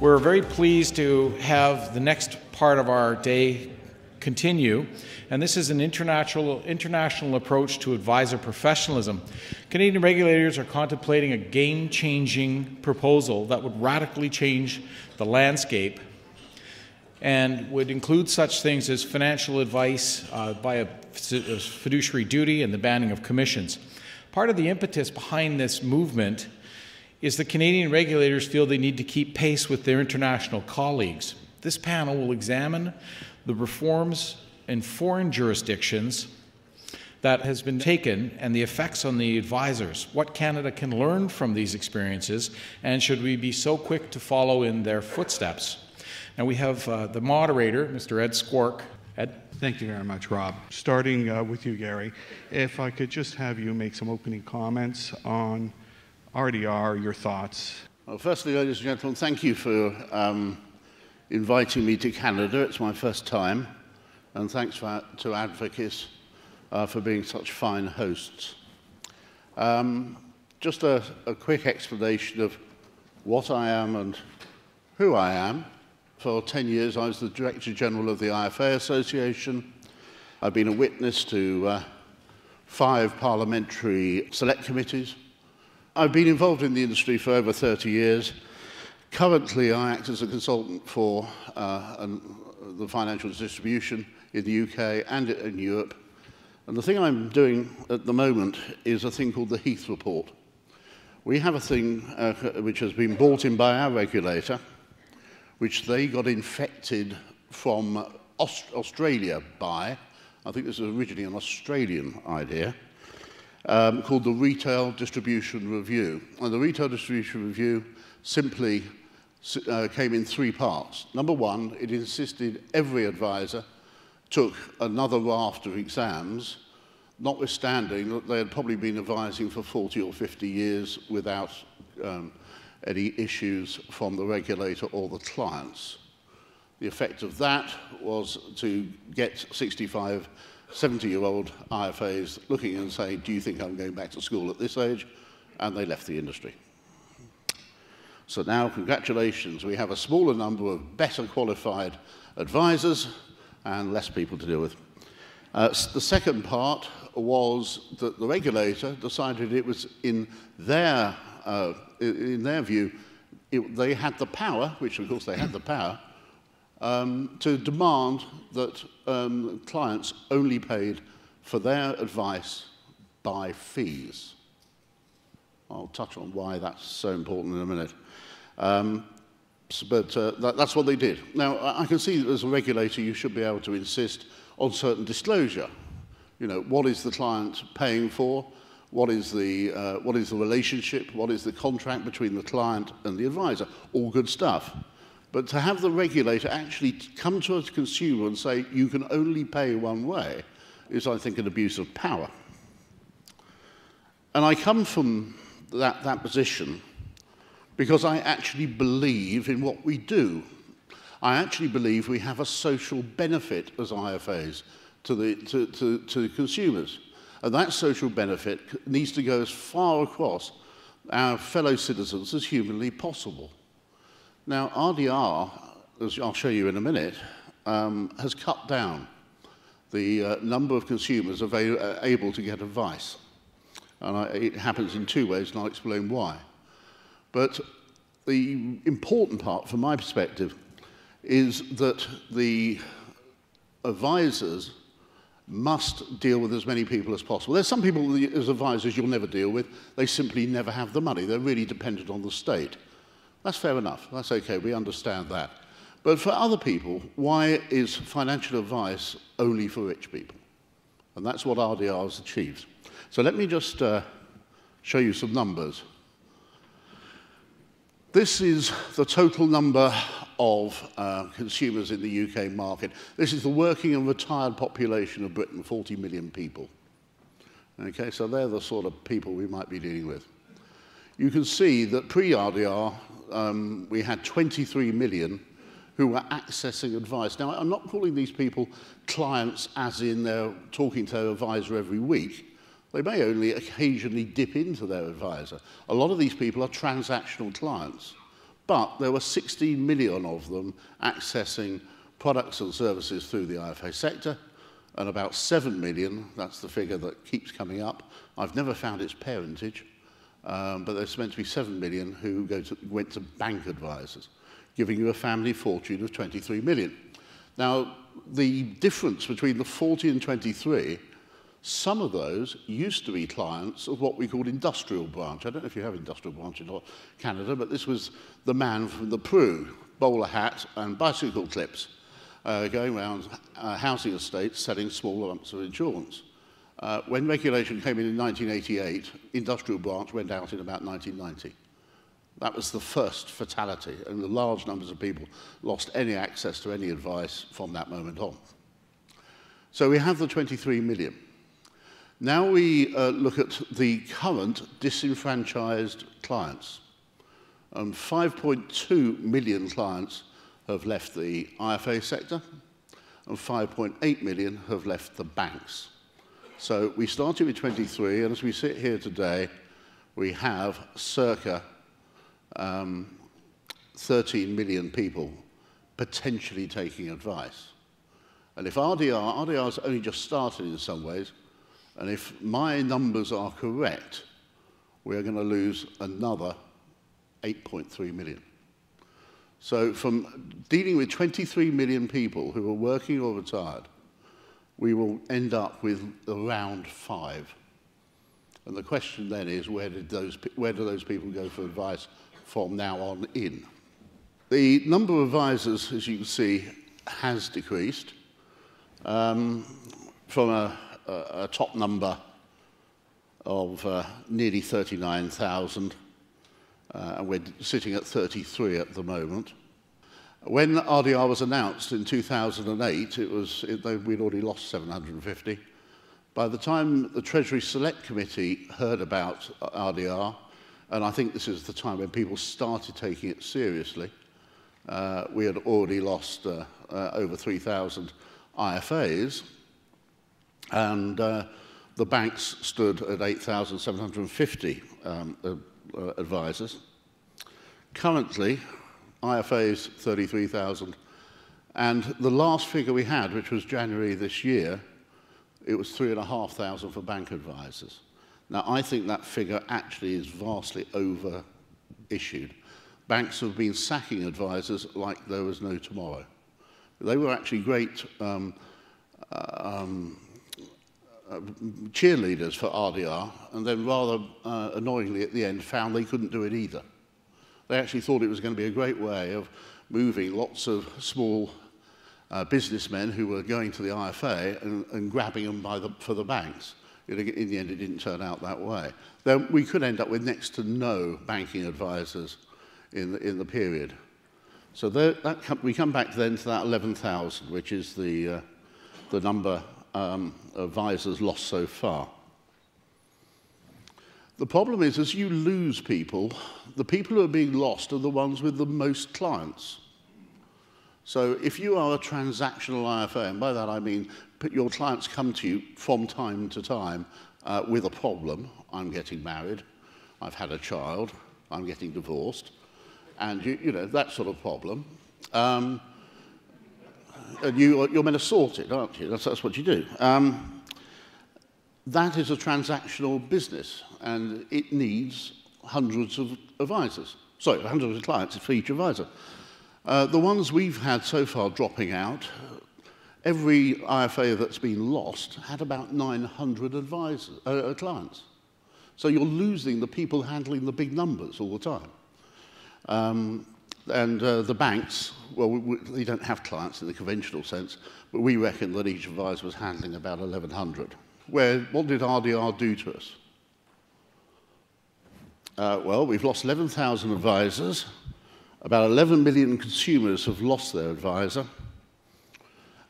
We're very pleased to have the next part of our day continue, and this is an international approach to advisor professionalism. Canadian regulators are contemplating a game-changing proposal that would radically change the landscape and would include such things as financial advice by a fiduciary duty and the banning of commissions. Part of the impetus behind this movement is that Canadian regulators feel they need to keep pace with their international colleagues. This panel will examine the reforms in foreign jurisdictions that has been taken and the effects on the advisors, what Canada can learn from these experiences, and should we be so quick to follow in their footsteps. Now we have the moderator, Mr. Ed Squark. Ed? Thank you very much, Rob. Starting with you, Gary, if I could just have you make some opening comments on RDR, your thoughts. Well, firstly, ladies and gentlemen, thank you for inviting me to Canada. It's my first time. And thanks to Advocis for being such fine hosts. Just a quick explanation of what I am and who I am. For 10 years, I was the Director General of the IFA Association. I've been a witness to 5 parliamentary select committees. I've been involved in the industry for over 30 years. Currently, I act as a consultant for the financial distribution in the UK and in Europe. And the thing I'm doing at the moment is a thing called the Heath Report. We have a thing which has been brought in by our regulator, which they got infected from Australia by, I think this was originally an Australian idea, called the Retail Distribution Review. And the Retail Distribution Review simply came in 3 parts. Number 1, it insisted every advisor took another raft of exams, notwithstanding that they had probably been advising for 40 or 50 years without any issues from the regulator or the clients. The effect of that was to get 65, 70-year-old IFAs looking and saying, do you think I'm going back to school at this age? And they left the industry. So now, congratulations, we have a smaller number of better qualified advisors and less people to deal with. The second part was that the regulator decided it was in their view, they had the power, which of course they had the power, to demand that clients only paid for their advice by fees. I'll touch on why that's so important in a minute. But that's what they did. Now, I can see that as a regulator, you should be able to insist on certain disclosure. You know, what is the client paying for? What is the relationship? What is the contract between the client and the advisor? All good stuff. But to have the regulator actually come to a consumer and say, you can only pay one way, is, I think, an abuse of power. And I come from that position because I actually believe in what we do. I actually believe we have a social benefit as IFAs to consumers. And that social benefit needs to go as far across our fellow citizens as humanly possible. Now, RDR, as I'll show you in a minute, has cut down the number of consumers able to get advice. And it happens in 2 ways, and I'll explain why. But the important part, from my perspective, is that the advisors must deal with as many people as possible. There's some people as advisors you'll never deal with. They simply never have the money. They're really dependent on the state. That's fair enough. That's okay. We understand that. But for other people, why is financial advice only for rich people? And that's what RDR has achieved. So let me just show you some numbers. This is the total number of consumers in the UK market. This is the working and retired population of Britain, 40 million people. Okay, so they're the sort of people we might be dealing with. You can see that pre-RDR, we had 23 million who were accessing advice. Now, I'm not calling these people clients as in they're talking to their advisor every week. They may only occasionally dip into their advisor. A lot of these people are transactional clients, But there were 16 million of them accessing products and services through the IFA sector, and about 7 million, that's the figure that keeps coming up. I've never found its parentage, but there's meant to be 7 million who went to bank advisors, giving you a family fortune of 23 million. Now, the difference between the 40 and 23, some of those used to be clients of what we called industrial branch. I don't know if you have industrial branch in Canada, but this was the man from the Pru, bowler hat and bicycle clips, going around housing estates selling small amounts of insurance. When regulation came in 1988, industrial branch went out in about 1990. That was the first fatality, and the large numbers of people lost any access to any advice from that moment on. So we have the 23 million. Now we look at the current disenfranchised clients. 5.2 million clients have left the IFA sector, and 5.8 million have left the banks. So we started with 23, and as we sit here today, we have circa 13 million people potentially taking advice. And if RDR's only just started in some ways, and if my numbers are correct, we're going to lose another 8.3 million. So from dealing with 23 million people who are working or retired, we will end up with around 5. And the question then is, where do those people go for advice from now on in? The number of advisors, as you can see, has decreased from a top number of nearly 39,000, and we're sitting at 33 at the moment. When RDR was announced in 2008, we'd already lost 750. By the time the Treasury Select Committee heard about RDR, and I think this is the time when people started taking it seriously, we had already lost over 3,000 IFAs, and the banks stood at 8,750 advisors. Currently, IFAs 33,000, and the last figure we had, which was January this year, it was 3,500 for bank advisors. Now, I think that figure actually is vastly over-issued. Banks have been sacking advisors like there was no tomorrow. They were actually great cheerleaders for RDR, and then rather annoyingly at the end found they couldn't do it either. They actually thought it was going to be a great way of moving lots of small businessmen who were going to the IFA and grabbing them for the banks. In the end, it didn't turn out that way. Then we could end up with next to no banking advisors in the period. So we come back then to that 11,000, which is the number of advisors lost so far. The problem is, as you lose people, the people who are being lost are the ones with the most clients. So if you are a transactional IFA, and by that I mean your clients come to you from time to time with a problem. I'm getting married, I've had a child, I'm getting divorced, and you know, that sort of problem. And you're meant to sort it, aren't you? That's what you do. That is a transactional business, and it needs hundreds of advisors. Sorry, hundreds of clients for each advisor. The ones we've had so far dropping out, every IFA that's been lost had about 900 clients. So you're losing the people handling the big numbers all the time. The banks, well, they don't have clients in the conventional sense, but we reckon that each advisor was handling about 1,100. What did RDR do to us? Well, we've lost 11,000 advisors. About 11 million consumers have lost their advisor.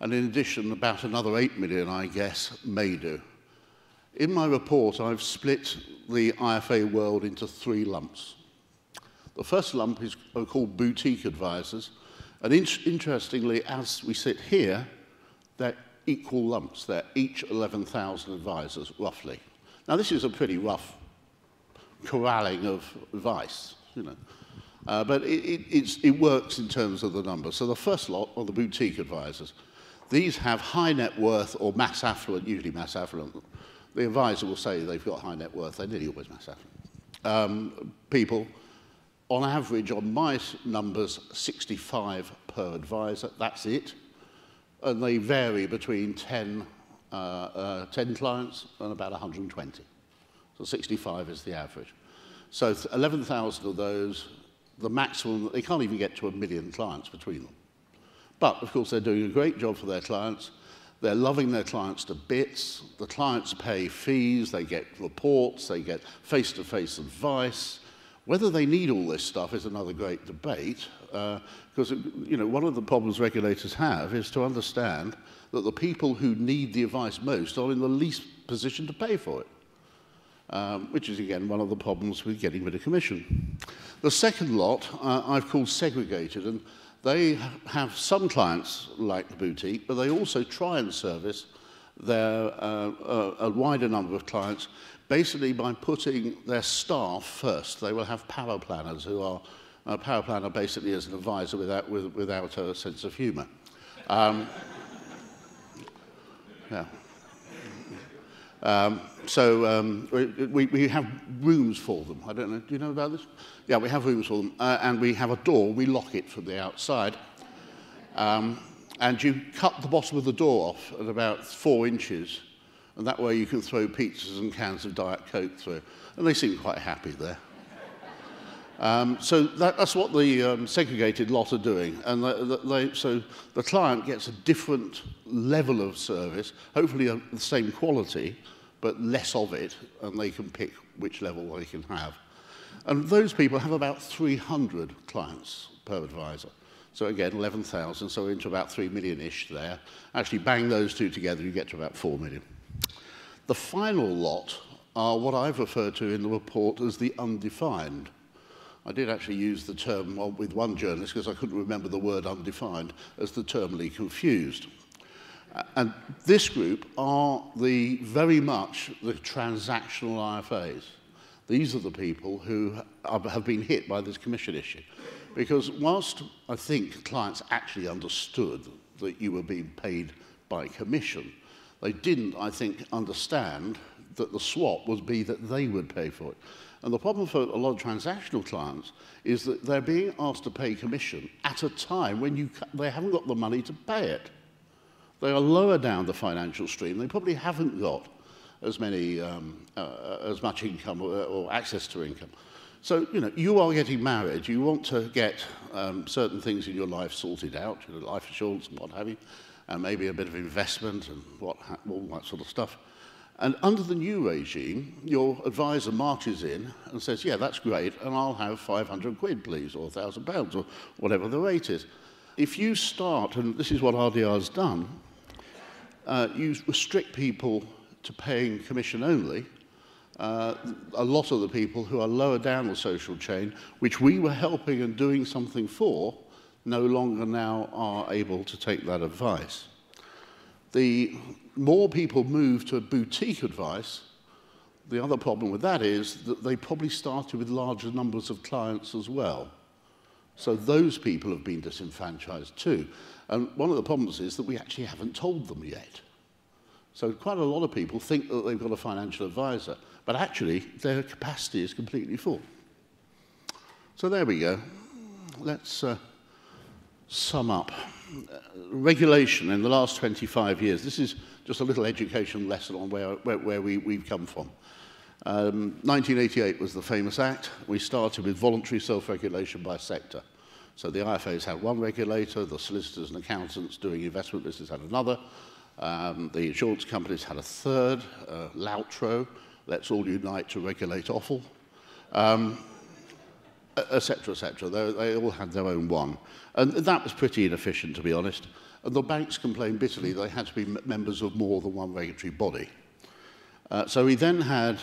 And in addition, about another 8 million, I guess, may do. In my report, I've split the IFA world into 3 lumps. The first lump is called boutique advisors. And interestingly, as we sit here, they're equal lumps. They're each 11,000 advisors, roughly. Now, this is a pretty rough corralling of advice, you know. But it works in terms of the numbers. So the first lot are the boutique advisors. These have high net worth or mass affluent, usually mass affluent. The advisor will say they've got high net worth. They're nearly always mass affluent. People, on average, on my numbers, 65 per advisor. That's it. And they vary between 10 clients and about 120. So 65 is the average. So 11,000 of those, the maximum, they can't even get to 1 million clients between them. But, of course, they're doing a great job for their clients. They're loving their clients to bits. The clients pay fees, they get reports, they get face-to-face advice. Whether they need all this stuff is another great debate, because one of the problems regulators have is to understand that the people who need the advice most are in the least position to pay for it, which is, again, one of the problems with getting rid of commission. The second lot I've called segregated, and they have some clients like the boutique, but they also try and service a wider number of clients, basically by putting their staff first. They will have power planners who are, a power planner basically is an advisor without a sense of humour. Yeah. We have rooms for them. I don't know, do you know about this? Yeah, we have rooms for them, and we have a door, we lock it from the outside, and you cut the bottom of the door off at about 4 inches, and that way you can throw pizzas and cans of Diet Coke through, and they seem quite happy there. So that's what the segregated lot are doing, and so the client gets a different level of service, hopefully the same quality, but less of it, and they can pick which level they can have. And those people have about 300 clients per advisor. So again, 11,000, so into about 3 million-ish there. Actually, bang those two together, you get to about 4 million. The final lot are what I've referred to in the report as the undefined. I did actually use the term with one journalist because I couldn't remember the word undefined as the terminally confused. And this group are very much the transactional IFAs. These are the people who have been hit by this commission issue. Because whilst I think clients actually understood that you were being paid by commission, they didn't, I think, understand that the swap would be that they would pay for it. And the problem for a lot of transactional clients is that they're being asked to pay commission at a time when they haven't got the money to pay it. They are lower down the financial stream. They probably haven't got as much income or access to income. So, you are getting married. You want to get certain things in your life sorted out, life insurance and what have you, and maybe a bit of investment and all that sort of stuff. And under the new regime, your advisor marches in and says, yeah, that's great, and I'll have 500 quid, please, or £1,000, or whatever the rate is. If you start, and this is what RDR has done, you restrict people to paying commission only. A lot of the people who are lower down the social chain, which we were helping and doing something for, no longer now are able to take that advice. The more people move to a boutique advice, the other problem with that is that they probably started with larger numbers of clients as well. So those people have been disenfranchised too. And one of the problems is that we actually haven't told them yet. So quite a lot of people think that they've got a financial advisor, but actually their capacity is completely full. So there we go. Let's sum up. Regulation in the last 25 years. This is just a little educational lesson on where we've come from. 1988 was the famous act. We started with voluntary self-regulation by sector. So the IFAs had one regulator, the solicitors and accountants doing investment business had another, the insurance companies had a third, Loutro, let's all unite to regulate offal, etc., etc. They all had their own one. And that was pretty inefficient, to be honest. And the banks complained bitterly they had to be members of more than one regulatory body. So we then had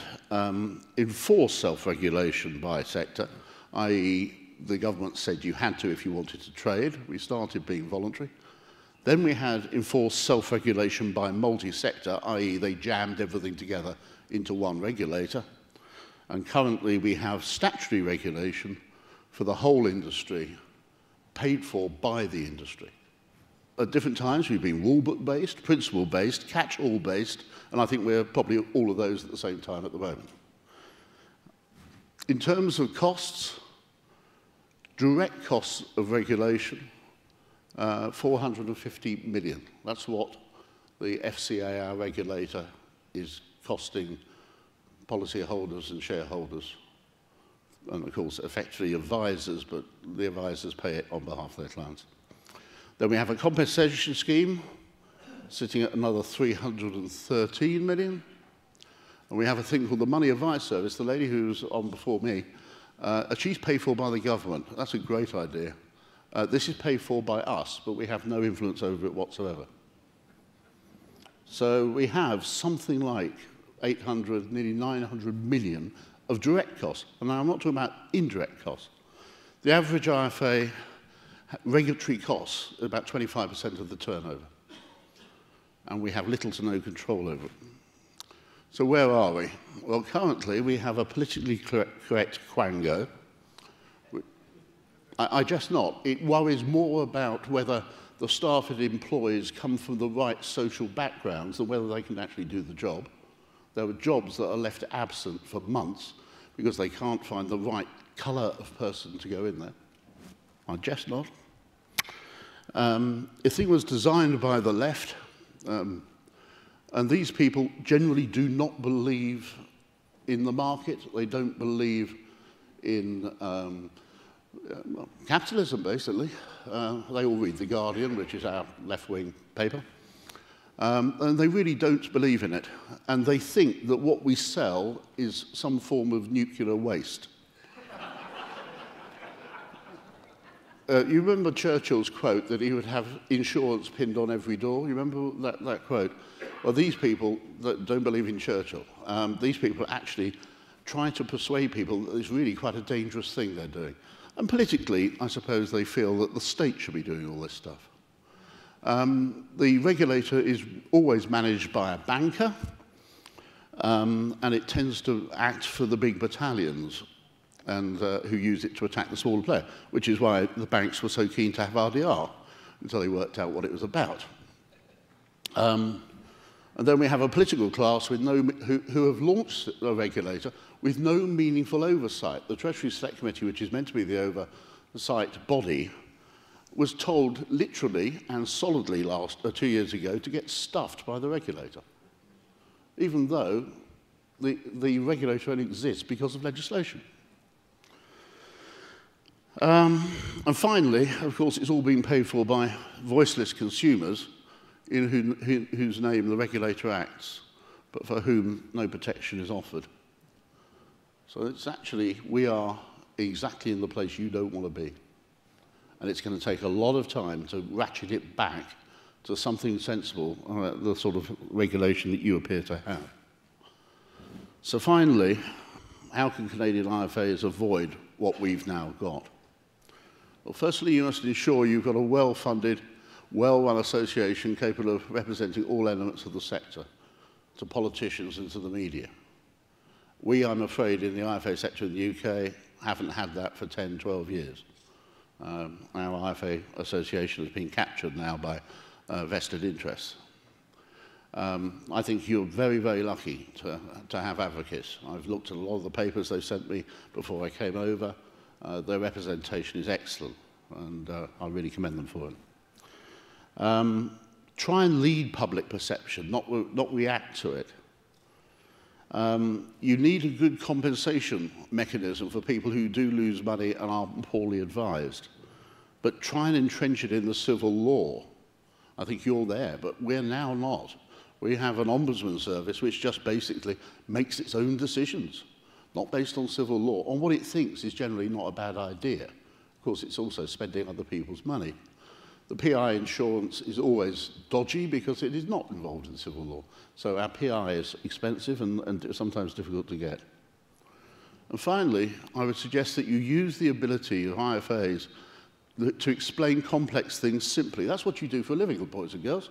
enforced self-regulation by sector, i.e. the government said you had to if you wanted to trade. We started being voluntary. Then we had enforced self-regulation by multi-sector, i.e. they jammed everything together into one regulator. And currently we have statutory regulation for the whole industry, paid for by the industry. At different times, we've been rulebook-based, principle-based, catch-all-based, and I think we're probably all of those at the same time at the moment. In terms of costs, direct costs of regulation, 450 million. That's what the FCA, our regulator, is costing policyholders and shareholders, and of course effectively advisors, but the advisors pay it on behalf of their clients. Then we have a compensation scheme sitting at another 313 million. And we have a thing called the Money Advice Service. The lady who's on before me, she's paid for by the government. That's a great idea. This is paid for by us, but we have no influence over it whatsoever. So we have something like 800, nearly 900 million of direct costs. And now I'm not talking about indirect costs. The average IFA regulatory costs are about 25% of the turnover. And we have little to no control over it. So where are we? Well, currently we have a politically correct quango. I just not. It worries more about whether the staff it employs come from the right social backgrounds than whether they can actually do the job. There are jobs that are left absent for months because they can't find the right colour of person to go in there. I just not. The thing was designed by the left, and these people generally do not believe in the market. They don't believe in capitalism, basically. They all read The Guardian, which is our left-wing paper. And they really don't believe in it. And they think that what we sell is some form of nuclear waste. You remember Churchill's quote that he would have insurance pinned on every door? You remember that quote? Well, these people that don't believe in Churchill, these people actually try to persuade people that it's really quite a dangerous thing they're doing. And politically, I suppose they feel that the state should be doing all this stuff. The regulator is always managed by a banker, and it tends to act for the big battalions and who use it to attack the smaller player, which is why the banks were so keen to have RDR until they worked out what it was about. And then we have a political class with who have launched a regulator with no meaningful oversight. The Treasury Select Committee, which is meant to be the oversight body, was told literally and solidly 2 years ago to get stuffed by the regulator, even though the regulator only exists because of legislation. And finally, of course, it's all being paid for by voiceless consumers in whose name the regulator acts, but for whom no protection is offered. So it's actually, we are exactly in the place you don't want to be. And it's going to take a lot of time to ratchet it back to something sensible, the sort of regulation that you appear to have. So finally, how can Canadian IFAs avoid what we've now got? Well, firstly, you must ensure you've got a well-funded, well-run association capable of representing all elements of the sector, to politicians and to the media. We, I'm afraid, in the IFA sector in the UK, haven't had that for 10, 12 years. Our IFA association has been captured now by vested interests. I think you're very, very lucky to have Advocis. I've looked at a lot of the papers they sent me before I came over. Their representation is excellent, and I really commend them for it. Try and lead public perception, not react to it. You need a good compensation mechanism for people who do lose money and are poorly advised. But try and entrench it in the civil law. I think you're there, but we're now not. We have an ombudsman service which just basically makes its own decisions, not based on civil law, on what it thinks is generally not a bad idea. Of course, it's also spending other people's money. The PI insurance is always dodgy because it is not involved in civil law. So our PI is expensive and sometimes difficult to get. And finally, I would suggest that you use the ability of IFAs to explain complex things simply. That's what you do for a living, boys and girls.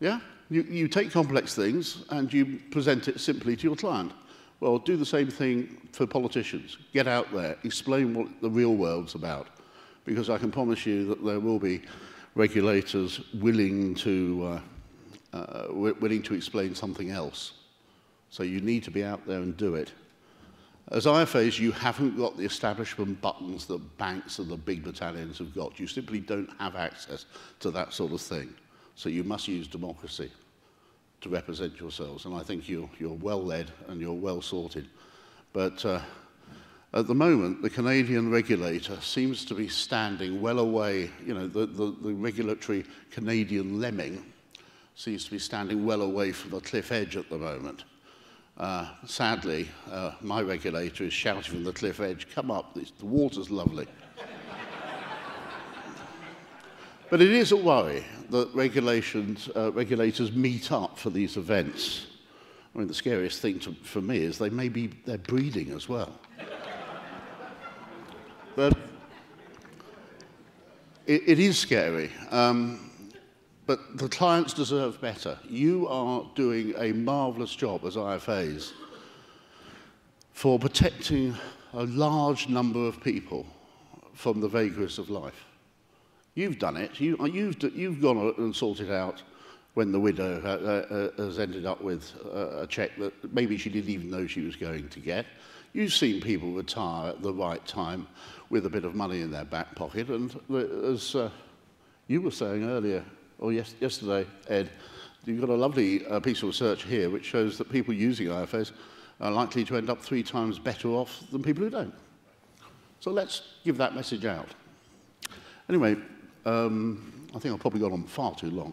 Yeah? You take complex things and you present it simply to your client. Well, do the same thing for politicians. Get out there, explain what the real world's about, because I can promise you that there will be regulators willing to explain something else. So you need to be out there and do it. As IFAs, you haven't got the establishment buttons that banks and the big battalions have got. You simply don't have access to that sort of thing. So you must use democracy to represent yourselves. And I think you're well led and you're well sorted. But at the moment, the Canadian regulator seems to be standing well away. You know, the regulatory Canadian lemming seems to be standing well away from the cliff edge at the moment. Sadly, my regulator is shouting from the cliff edge, come up, the water's lovely. But it is a worry that regulators meet up for these events. I mean, the scariest thing for me is they're breeding as well. But it is scary. But the clients deserve better. You are doing a marvellous job as IFAs for protecting a large number of people from the vagaries of life. You've done it. You've gone and sorted out when the widow has ended up with a cheque that maybe she didn't even know she was going to get. You've seen people retire at the right time with a bit of money in their back pocket. And as you were saying earlier, or yesterday, Ed, you've got a lovely piece of research here which shows that people using IFAs are likely to end up 3 times better off than people who don't. So let's give that message out. Anyway, I think I've probably gone on far too long.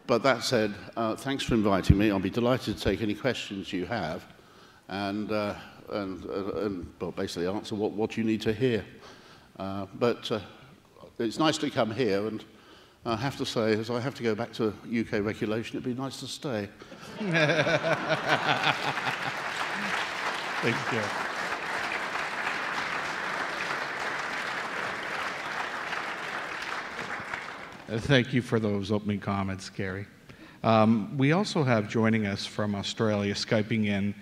But that said, thanks for inviting me. I'll be delighted to take any questions you have and well, basically answer what you need to hear. But it's nice to come here, and I have to say, as I have to go back to UK regulation, it'd be nice to stay. Thanks, Gary. Thank you for those opening comments, Gary. We also have joining us from Australia, Skyping in,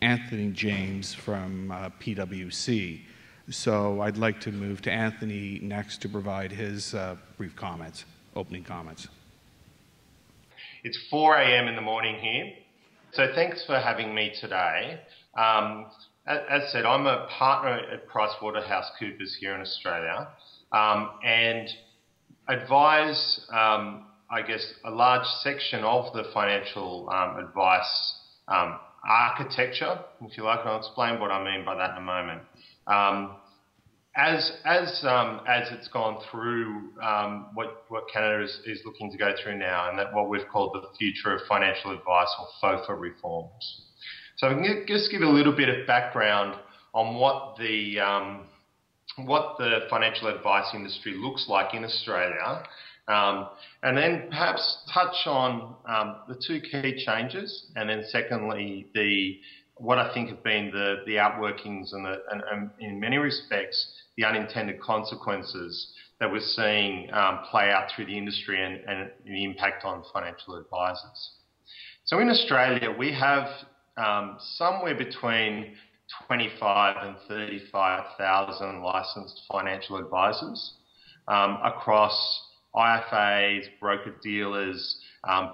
Anthony James from PwC. So I'd like to move to Anthony next to provide his brief comments, opening comments. It's 4 a.m. in the morning here, so thanks for having me today. As said, I'm a partner at PricewaterhouseCoopers here in Australia and advise, I guess, a large section of the financial advice architecture, if you like, and I'll explain what I mean by that in a moment. As it's gone through what Canada is looking to go through now, and that what we've called the future of financial advice, or FOFA reforms. So I can just give a little bit of background on what the financial advice industry looks like in Australia, and then perhaps touch on the 2 key changes, and then secondly what I think have been the outworkings and in many respects the unintended consequences that we're seeing play out through the industry and the impact on financial advisors. So in Australia, we have somewhere between 25 and 35,000 licensed financial advisors across IFAs, broker-dealers,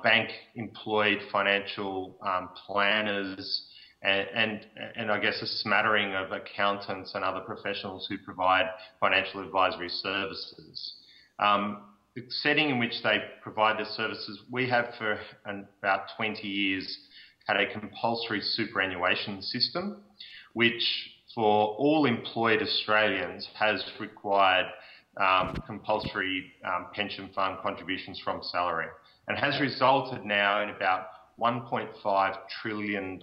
bank-employed financial planners, and I guess a smattering of accountants and other professionals who provide financial advisory services. The setting in which they provide the services, we have for about 20 years had a compulsory superannuation system, which for all employed Australians has required compulsory pension fund contributions from salary, and has resulted now in about $1.5 trillion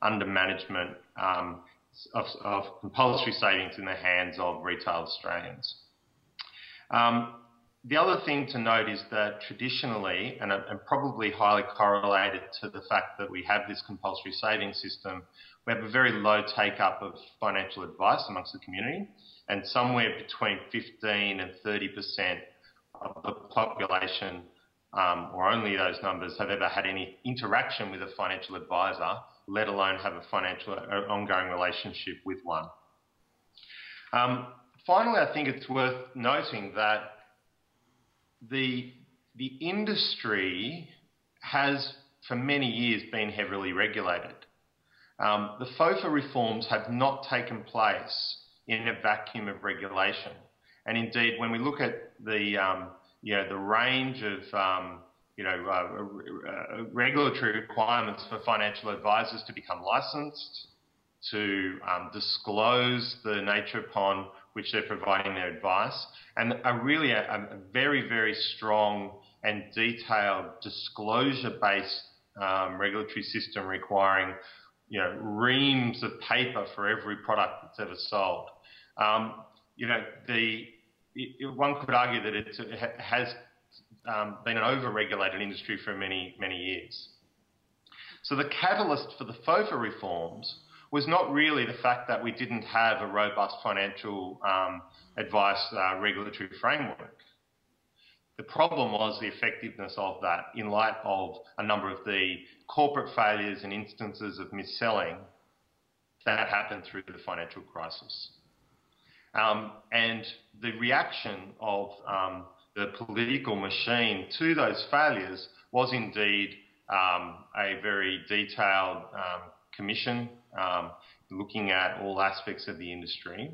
under management of compulsory savings in the hands of retail Australians. The other thing to note is that traditionally, and probably highly correlated to the fact that we have this compulsory savings system, we have a very low take-up of financial advice amongst the community, and somewhere between 15 and 30% of the population, or only those numbers, have ever had any interaction with a financial advisor let alone have a financial ongoing relationship with one. Finally, I think it's worth noting that the industry has, for many years, been heavily regulated. The FOFA reforms have not taken place in a vacuum of regulation. And indeed, when we look at the range of regulatory requirements for financial advisors to become licensed, to disclose the nature upon which they're providing their advice, and a very, very strong and detailed disclosure-based regulatory system requiring reams of paper for every product that's ever sold. One could argue that it has been an over-regulated industry for many, many years. So the catalyst for the FOFA reforms was not really the fact that we didn't have a robust financial advice regulatory framework. The problem was the effectiveness of that in light of a number of the corporate failures and instances of mis-selling that happened through the financial crisis. And the reaction of the political machine to those failures was indeed a very detailed commission looking at all aspects of the industry,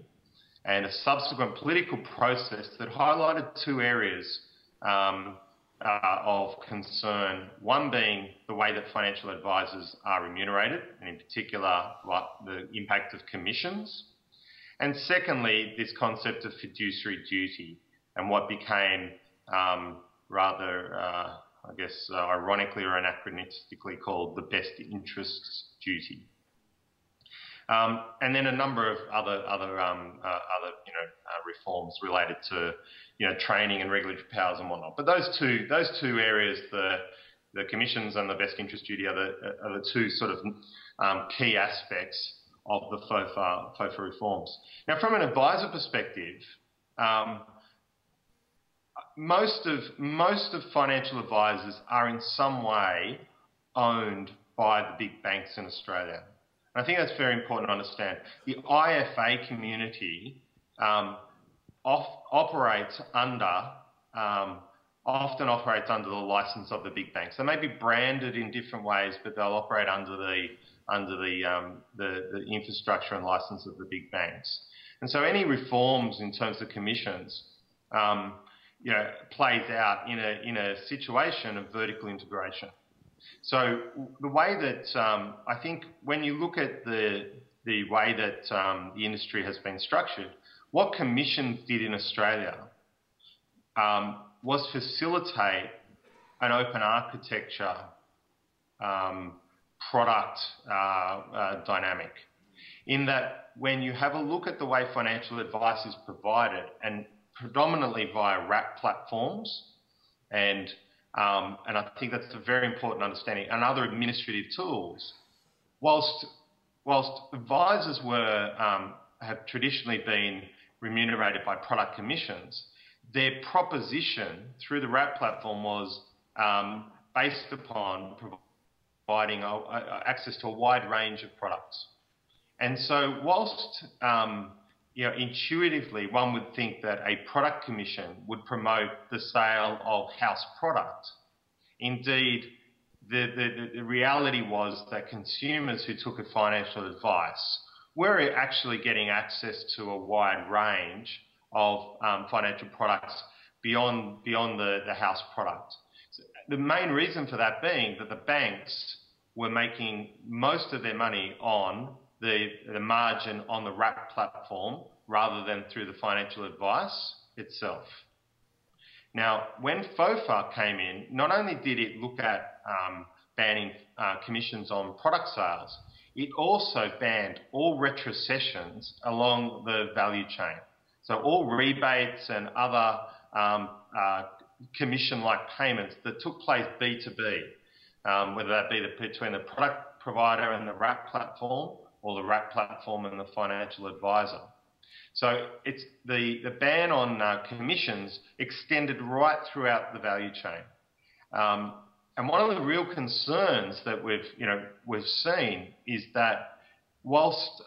and a subsequent political process that highlighted two areas of concern, one being the way that financial advisors are remunerated, and in particular the impact of commissions, and secondly this concept of fiduciary duty and what became ironically or anachronistically called the best interests duty. And then a number of other reforms related to training and regulatory powers and whatnot. But those two areas, the commissions and the best interest duty, are the two sort of key aspects of the FOFA reforms. Now, from an advisor perspective, most of financial advisors are in some way owned by the big banks in Australia. And I think that's very important to understand. The IFA community often operates under the license of the big banks. They may be branded in different ways, but they'll operate under the infrastructure and license of the big banks. And so any reforms in terms of commissions plays out in a situation of vertical integration. So the way that I think when you look at the way that the industry has been structured, what commissions did in Australia was facilitate an open architecture product dynamic, in that when you have a look at the way financial advice is provided, and predominantly via wrap platforms, and I think that's a very important understanding, and other administrative tools, whilst advisors have traditionally been remunerated by product commissions, their proposition through the wrap platform was based upon providing access to a wide range of products. And so whilst intuitively one would think that a product commission would promote the sale of house product, indeed the reality was that consumers who took a financial advice were actually getting access to a wide range of financial products beyond the house product. So the main reason for that being that the banks were making most of their money on the margin on the wrap platform rather than through the financial advice itself. Now, when FOFA came in, not only did it look at banning commissions on product sales, it also banned all retrocessions along the value chain. So all rebates and other commission-like payments that took place B2B, whether that be between the product provider and the wrap platform, or the wrap platform and the financial advisor. So it's the ban on commissions extended right throughout the value chain. And one of the real concerns that we've seen is that whilst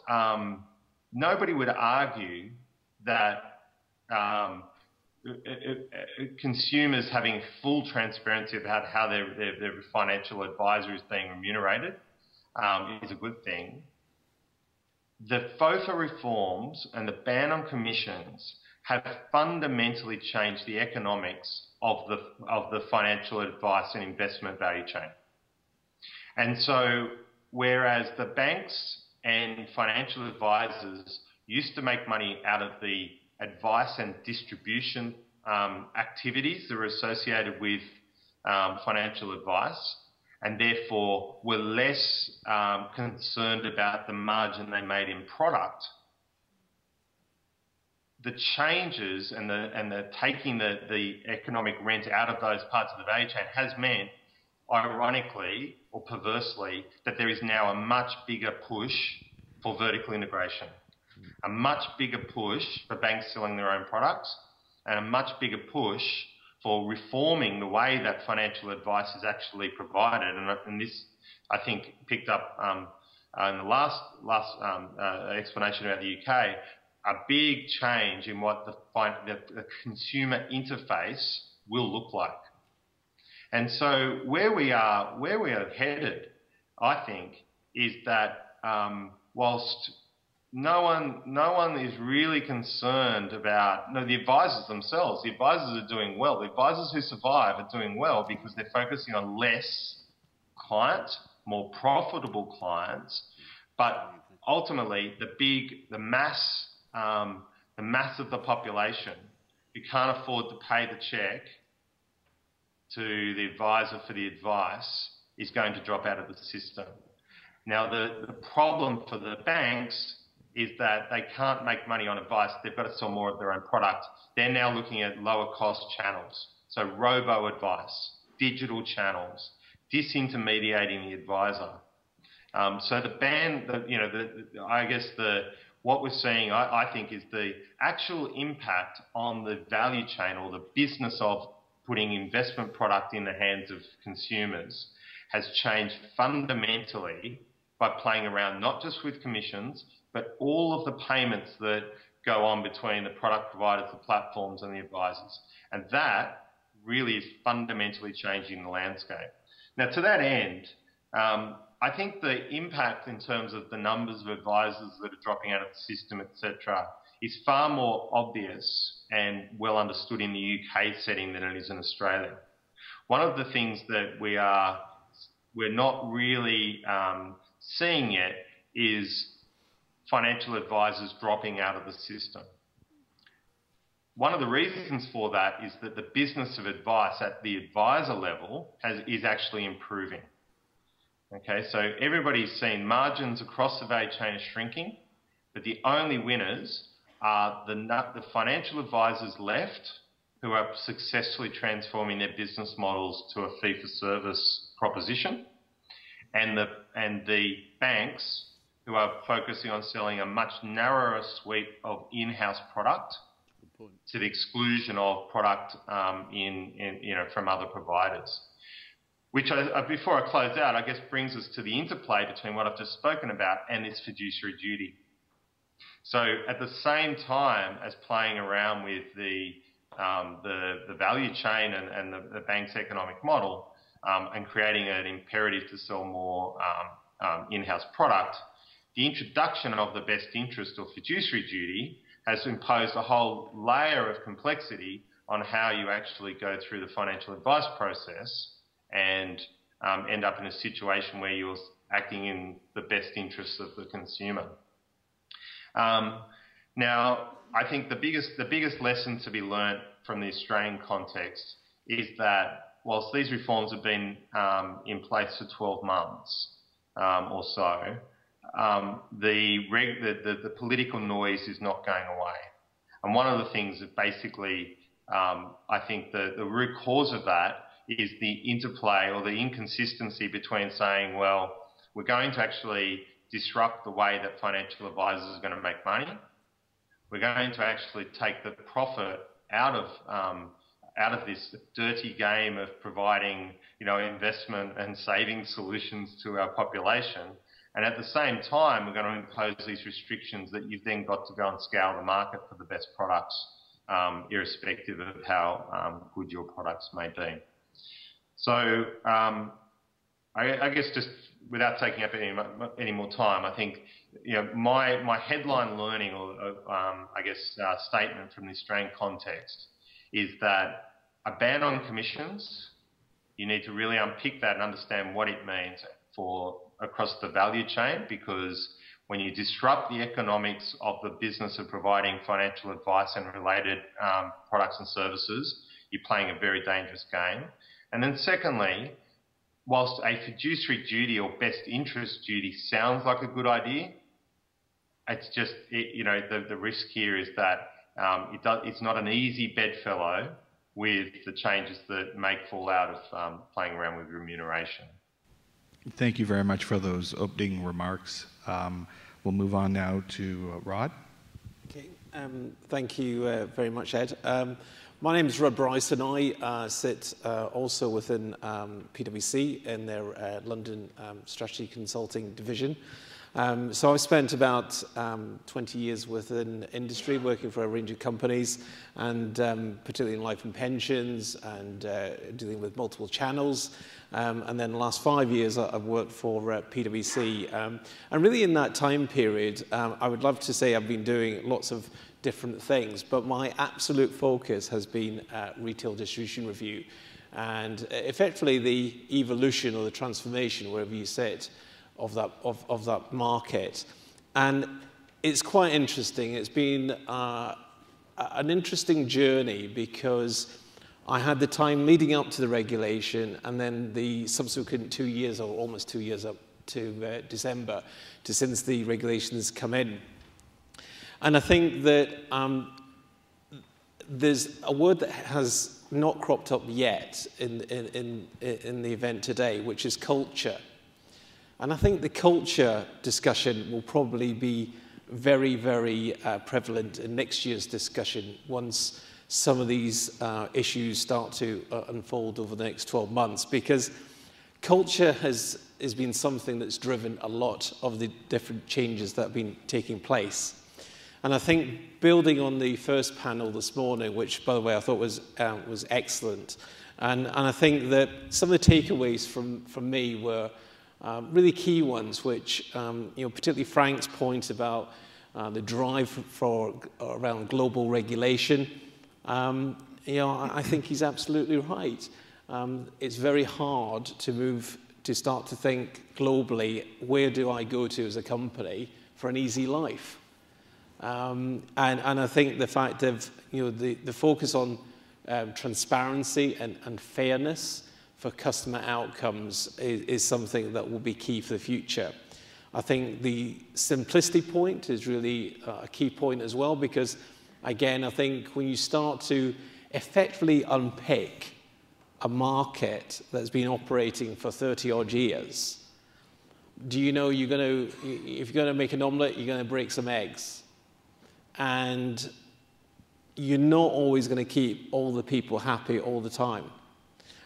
nobody would argue that consumers having full transparency about how their financial advisor is being remunerated is a good thing, the FOFA reforms and the ban on commissions have fundamentally changed the economics of the financial advice and investment value chain. And so, whereas the banks and financial advisors used to make money out of the advice and distribution activities that were associated with financial advice, and therefore were less concerned about the margin they made in product, the changes and the taking the economic rent out of those parts of the value chain has meant, ironically or perversely, that there is now a much bigger push for vertical integration, a much bigger push for banks selling their own products, and a much bigger push for reforming the way that financial advice is actually provided. And this, I think, picked up in the last explanation about the UK, a big change in what the consumer interface will look like. And so where we are headed, I think, is that whilst no one is really concerned about the advisors themselves. The advisors are doing well. The advisors who survive are doing well because they're focusing on less clients, more profitable clients. But ultimately, the mass of the population who can't afford to pay the check to the advisor for the advice is going to drop out of the system. Now, the problem for the banks is that they can't make money on advice. They've got to sell more of their own product. They're now looking at lower cost channels. So robo-advice, digital channels, disintermediating the advisor. So the ban, what we're seeing, I think, is the actual impact on the value chain or the business of putting investment product in the hands of consumers has changed fundamentally by playing around not just with commissions, but all of the payments that go on between the product providers, the platforms and the advisors. And that really is fundamentally changing the landscape. Now, to that end, I think the impact in terms of the numbers of advisors that are dropping out of the system, etc., is far more obvious and well understood in the UK setting than it is in Australia. One of the things that we're not really seeing yet is financial advisors dropping out of the system. One of the reasons for that is that the business of advice at the advisor level is actually improving. Okay, so everybody's seen margins across the value chain are shrinking, but the only winners are the financial advisors left who are successfully transforming their business models to a fee-for-service proposition, and the banks who are focusing on selling a much narrower suite of in-house product to the exclusion of product from other providers. Which, before I close out, I guess brings us to the interplay between what I've just spoken about and this fiduciary duty. So at the same time as playing around with the value chain and the bank's economic model and creating an imperative to sell more in-house product, the introduction of the best interest or fiduciary duty has imposed a whole layer of complexity on how you actually go through the financial advice process and end up in a situation where you're acting in the best interests of the consumer. Now, I think the biggest lesson to be learnt from the Australian context is that whilst these reforms have been in place for 12 months or so, the political noise is not going away. And one of the things that basically I think the root cause of that is the interplay or the inconsistency between saying, well, we're going to actually disrupt the way that financial advisors are going to make money. We're going to actually take the profit out of out of this dirty game of providing, investment and saving solutions to our population. And at the same time, we're going to impose these restrictions that you've then got to go and scale the market for the best products, irrespective of how good your products may be. So I guess just without taking up any more time, I think my headline learning or statement from the Australian context is that a ban on commissions, you need to really unpick that and understand what it means for across the value chain, because when you disrupt the economics of the business of providing financial advice and related products and services, you're playing a very dangerous game. And then secondly, whilst a fiduciary duty or best interest duty sounds like a good idea, it's just, the risk here is that it's not an easy bedfellow with the changes that may fall out of playing around with remuneration. Thank you very much for those opening remarks. We'll move on now to Rod. Okay. Thank you very much, Ed. My name is Rod Bryce, and I sit also within PwC in their London Strategy Consulting division. So I've spent about 20 years within industry, working for a range of companies, and particularly in life and pensions, and dealing with multiple channels. And then the last 5 years, I've worked for PwC. And really in that time period, I would love to say I've been doing lots of different things, but my absolute focus has been retail distribution review. And effectively the evolution or the transformation, wherever you sit, of that market. And it's quite interesting. It's been an interesting journey, because I had the time leading up to the regulation, and then the subsequent 2 years, or almost 2 years up to December, since the regulations come in. And I think that there's a word that has not cropped up yet in the event today, which is culture. And I think the culture discussion will probably be very, very prevalent in next year's discussion once some of these issues start to unfold over the next 12 months, because culture has been something that's driven a lot of the different changes that have been taking place. And I think building on the first panel this morning, which, by the way, I thought was excellent, and I think that some of the takeaways from me were really key ones, which, particularly Frank's point about the drive around global regulation. I think he's absolutely right. It's very hard to start to think globally, where do I go to as a company for an easy life? And I think the fact of the focus on transparency and fairness for customer outcomes is something that will be key for the future. I think the simplicity point is really a key point as well, because again, I think when you start to effectively unpick a market that's been operating for 30-odd years, do you know if you're going to make an omelette, you're going to break some eggs. And you're not always going to keep all the people happy all the time.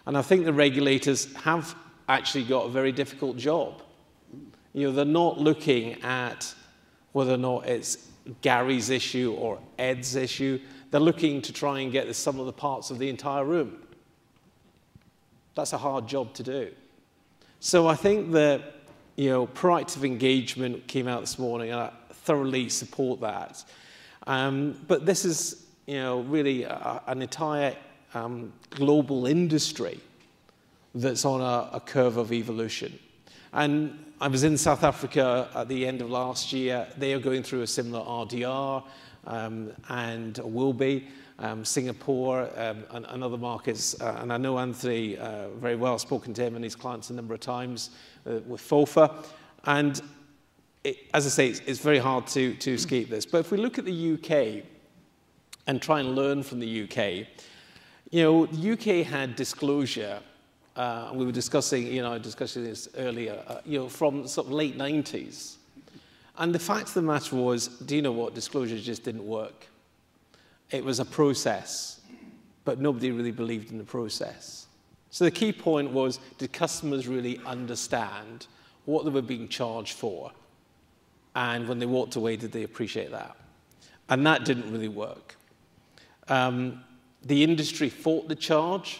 And I think the regulators have actually got a very difficult job. They're not looking at whether or not it's Gary's issue or Ed's issue. They're looking to try and get the sum of the parts of the entire room. That's a hard job to do. So I think that proactive engagement came out this morning, and I thoroughly support that. But this is really an entire global industry that's on a curve of evolution. And I was in South Africa at the end of last year. They are going through a similar RDR and will be. Singapore and other markets. And I know Anthony very well. I've spoken to him and his clients a number of times with FOFA. And as I say, it's very hard to escape this. But if we look at the UK and try and learn from the UK, the UK had disclosure. We were discussing this earlier, from sort of late 90s. And the fact of the matter was, do you know what? Disclosure just didn't work. It was a process. but nobody really believed in the process. So the key point was, did customers really understand what they were being charged for? And when they walked away, did they appreciate that? And that didn't really work. The industry fought the charge,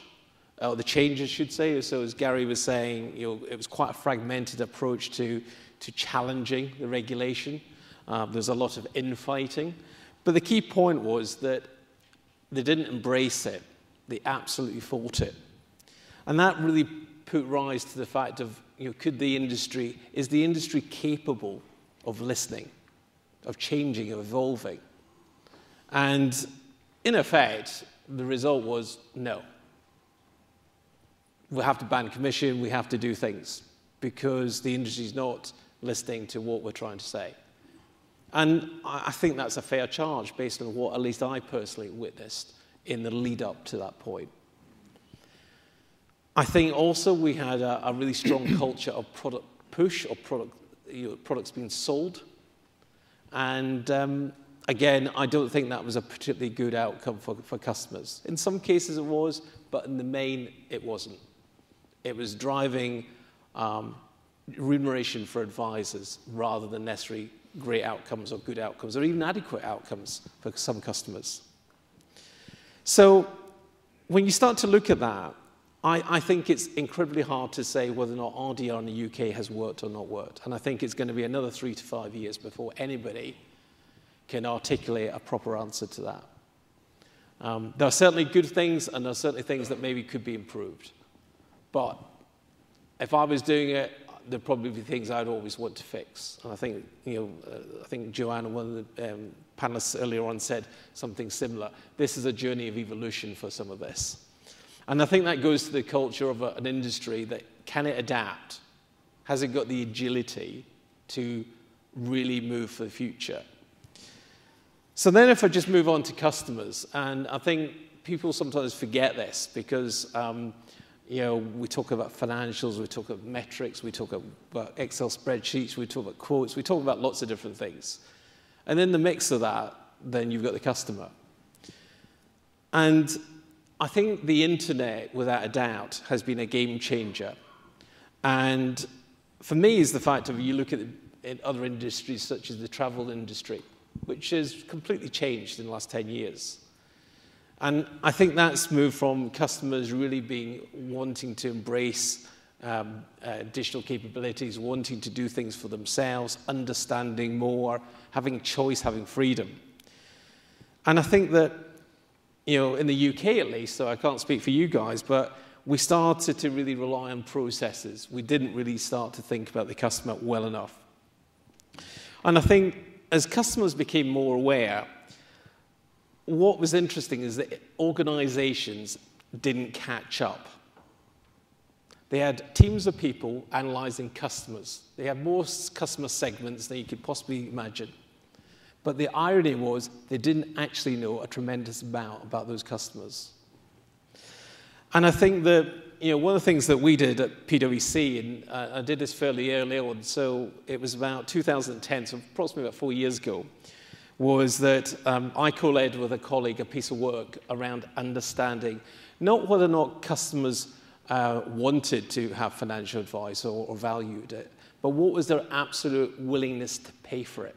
or the change, I should say. So as Gary was saying, it was quite a fragmented approach to challenging the regulation. There's a lot of infighting. But the key point was that they didn't embrace it. They absolutely fought it. And that really put rise to the fact of, is the industry capable of listening, of changing, of evolving? And in effect, the result was no. We have to ban commission, we have to do things, because the industry's not listening to what we're trying to say. And I think that's a fair charge based on what at least I personally witnessed in the lead up to that point. I think also we had a really strong culture of product push, or products being sold. And again, I don't think that was a particularly good outcome for customers. In some cases it was, but in the main it wasn't. It was driving remuneration for advisors rather than necessarily great outcomes or good outcomes or even adequate outcomes for some customers. So when you start to look at that, I think it's incredibly hard to say whether or not RDR in the UK has worked or not worked. And I think it's going to be another 3 to 5 years before anybody can articulate a proper answer to that. There are certainly good things, and there are certainly things that maybe could be improved. But if I was doing it, there'd probably be things I'd always want to fix. And I think, I think Joanne, one of the panelists earlier on, said something similar. This is a journey of evolution for some of this. And I think that goes to the culture of an industry that, can it adapt? Has it got the agility to really move for the future? So then if I just move on to customers, and I think people sometimes forget this because we talk about financials, we talk about metrics, we talk about Excel spreadsheets, we talk about quotes, we talk about lots of different things. And in the mix of that, then you've got the customer. And I think the internet, without a doubt, has been a game changer. And for me, is the fact of you look at in other industries, such as the travel industry, which has completely changed in the last 10 years. And I think that's moved from customers really wanting to embrace digital capabilities, wanting to do things for themselves, understanding more, having choice, having freedom. And I think that, in the UK at least, so I can't speak for you guys, but we started to really rely on processes. We didn't really start to think about the customer well enough. And I think as customers became more aware, what was interesting is that organizations didn't catch up. They had teams of people analyzing customers. They had more customer segments than you could possibly imagine. But the irony was they didn't actually know a tremendous amount about those customers. And I think that one of the things that we did at PwC, and I did this fairly early on, so it was about 2010, so approximately about 4 years ago, was that I co-led with a colleague a piece of work around understanding not whether or not customers wanted to have financial advice or valued it, but what was their absolute willingness to pay for it.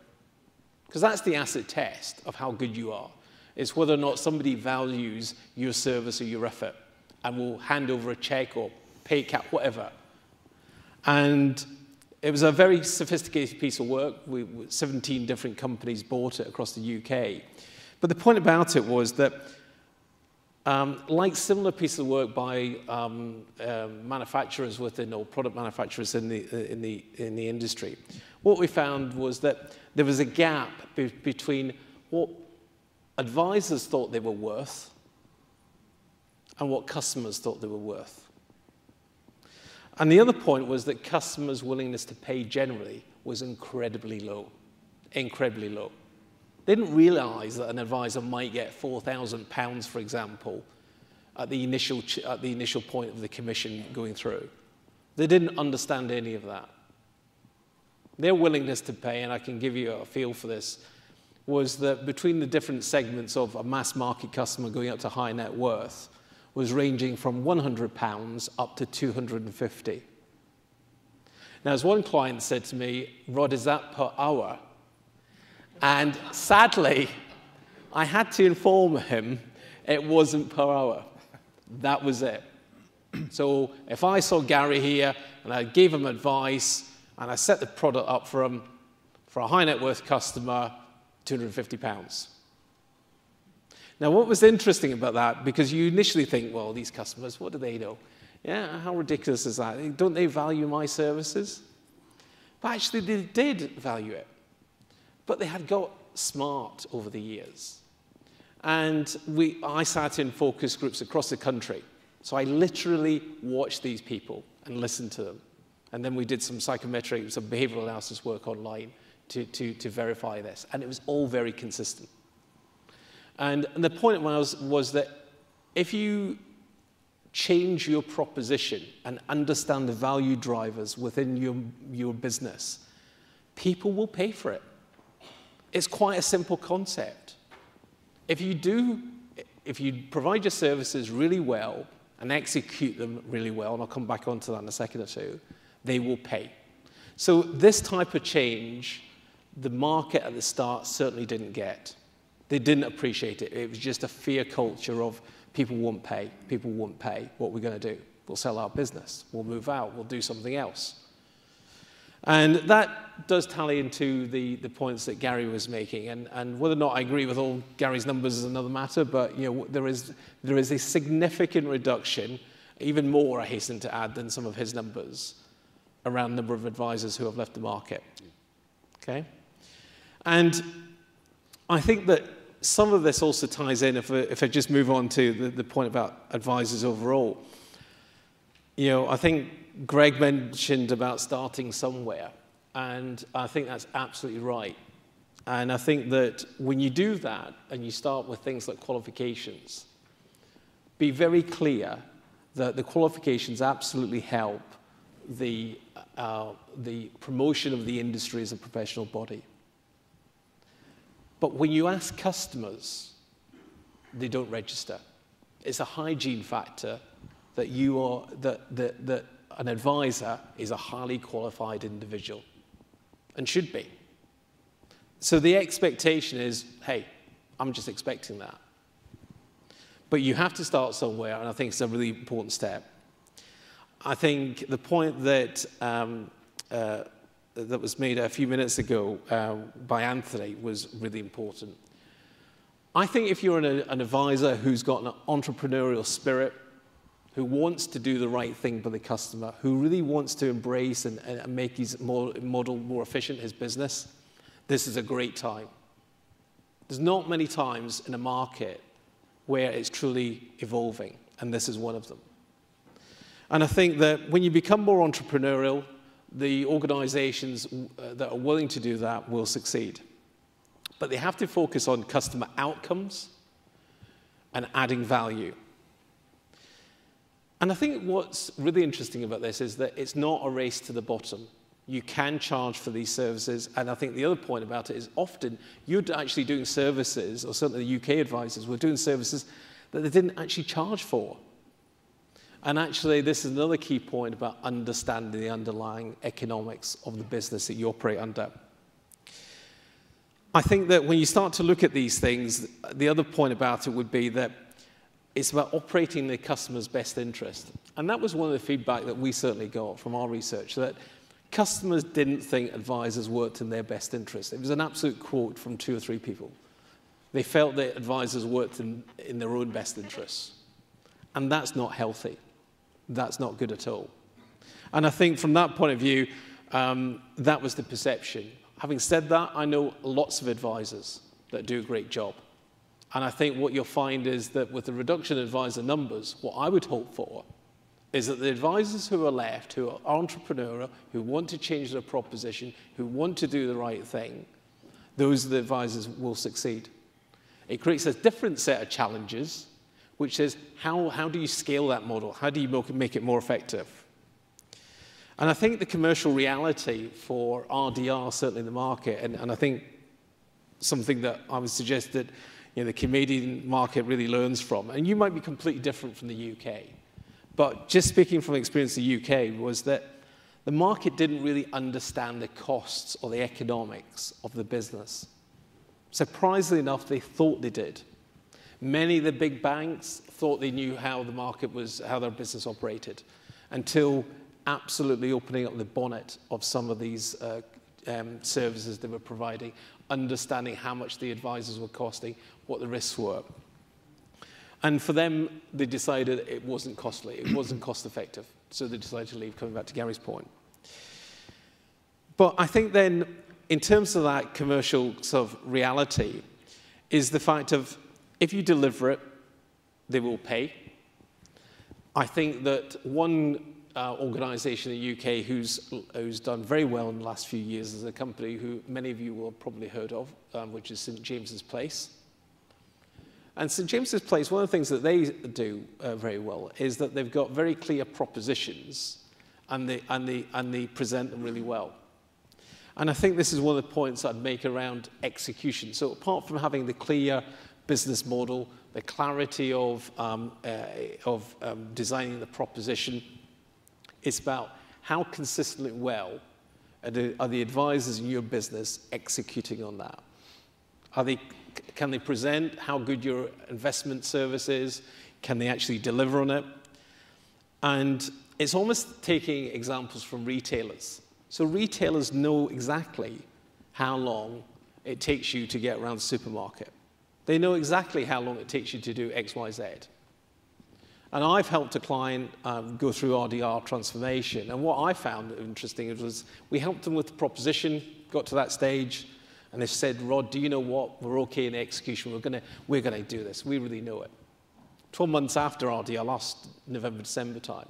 Because that's the acid test of how good you are. It's whether or not somebody values your service or your effort and will hand over a check or pay cap, whatever. And it was a very sophisticated piece of work. 17 different companies bought it across the UK. But the point about it was that, like similar pieces of work by manufacturers within, or product manufacturers in the industry, what we found was that there was a gap between what advisors thought they were worth and what customers thought they were worth. And the other point was that customers' willingness to pay generally was incredibly low, incredibly low. They didn't realize that an advisor might get £4,000, for example, at the initial point of the commission going through. They didn't understand any of that. Their willingness to pay, and I can give you a feel for this, was that between the different segments of a mass market customer going up to high net worth was ranging from £100 up to 250. Now, as one client said to me, Rod, is that per hour? And sadly, I had to inform him it wasn't per hour. That was it. So if I saw Gary here and I gave him advice and I set the product up for him, for a high net worth customer, £250. Now, what was interesting about that, because you initially think, well, these customers, what do they know? Yeah, how ridiculous is that? Don't they value my services? But actually, they did value it. But they had got smart over the years. And I sat in focus groups across the country. So I literally watched these people and listened to them. And then we did some psychometric, some behavioral analysis work online to verify this. And it was all very consistent. And the point was that if you change your proposition and understand the value drivers within your business, people will pay for it. It's quite a simple concept. If you provide your services really well and execute them really well, and I'll come back onto that in a second or two, they will pay. So this type of change, the market at the start certainly didn't get. They didn't appreciate it. It was just a fear culture of people won't pay, people won't pay. What are we going to do? We'll sell our business. We'll move out. We'll do something else. And that does tally into the points that Gary was making. And whether or not I agree with all Gary's numbers is another matter, but there is a significant reduction, even more, I hasten to add, than some of his numbers, around the number of advisors who have left the market. Okay? And I think that some of this also ties in, if I just move on to the point about advisors overall. I think Greg mentioned about starting somewhere, and I think that's absolutely right. And I think that when you do that, and you start with things like qualifications, be very clear that the qualifications absolutely help the promotion of the industry as a professional body. But when you ask customers, they don't register. It's a hygiene factor that that an advisor is a highly qualified individual and should be. So the expectation is, hey, I'm just expecting that. But you have to start somewhere, and I think it's a really important step. I think the point that that was made a few minutes ago by Anthony was really important. I think if you're an advisor who's got an entrepreneurial spirit, who wants to do the right thing for the customer, who really wants to embrace and make his model more efficient, his business, this is a great time. There's not many times in a market where it's truly evolving, and this is one of them. And I think that when you become more entrepreneurial, the organizations that are willing to do that will succeed. But they have to focus on customer outcomes and adding value. And I think what's really interesting about this is that it's not a race to the bottom. You can charge for these services, and I think the other point about it is often you're actually doing services, or certainly the UK advisors were doing services that they didn't actually charge for. And actually, this is another key point about understanding the underlying economics of the business that you operate under. I think that when you start to look at these things, the other point about it would be that it's about operating in the customer's best interest. And that was one of the feedback that we certainly got from our research, that customers didn't think advisors worked in their best interest. It was an absolute quote from 2 or 3 people. They felt that advisors worked in their own best interests. And that's not healthy. That's not good at all. And I think from that point of view, that was the perception. Having said that, I know lots of advisors that do a great job. And I think what you'll find is that with the reduction in advisor numbers, what I would hope for is that the advisors who are left, who are entrepreneurial, who want to change their proposition, who want to do the right thing, those are the advisors who will succeed. It creates a different set of challenges, which is how do you scale that model? How do you make it more effective? And I think the commercial reality for RDR, certainly in the market, and I think something that I would suggest that the Canadian market really learns from. And you might be completely different from the UK. But just speaking from experience in the UK was that the market didn't really understand the costs or the economics of the business. Surprisingly enough, they thought they did. Many of the big banks thought they knew how the market was, how their business operated, until absolutely opening up the bonnet of some of these services they were providing, understanding how much the advisors were costing, what the risks were. And for them, they decided it wasn't costly, it wasn't cost effective. So they decided to leave, coming back to Gary's point. But I think then, in terms of that commercial sort of reality, is the fact of, if you deliver it, they will pay. I think that one organization in the UK who's done very well in the last few years is a company who many of you will have probably heard of, which is St. James's Place. And St. James's Place, one of the things that they do very well is that they've got very clear propositions, and they present them really well. And I think this is one of the points I'd make around execution. So apart from having the clear business model, the clarity of designing the proposition, it's about how consistently well are the advisors in your business executing on that. Can they present how good your investment service is? Can they actually deliver on it? And it's almost taking examples from retailers. So retailers know exactly how long it takes you to get around the supermarket. They know exactly how long it takes you to do X, Y, Z. And I've helped a client go through RDR transformation. And what I found interesting was we helped them with the proposition, got to that stage, and they said, Rod, do you know what? We're okay in execution. We're gonna do this. We really know it. 12 months after RDR, last November, December time,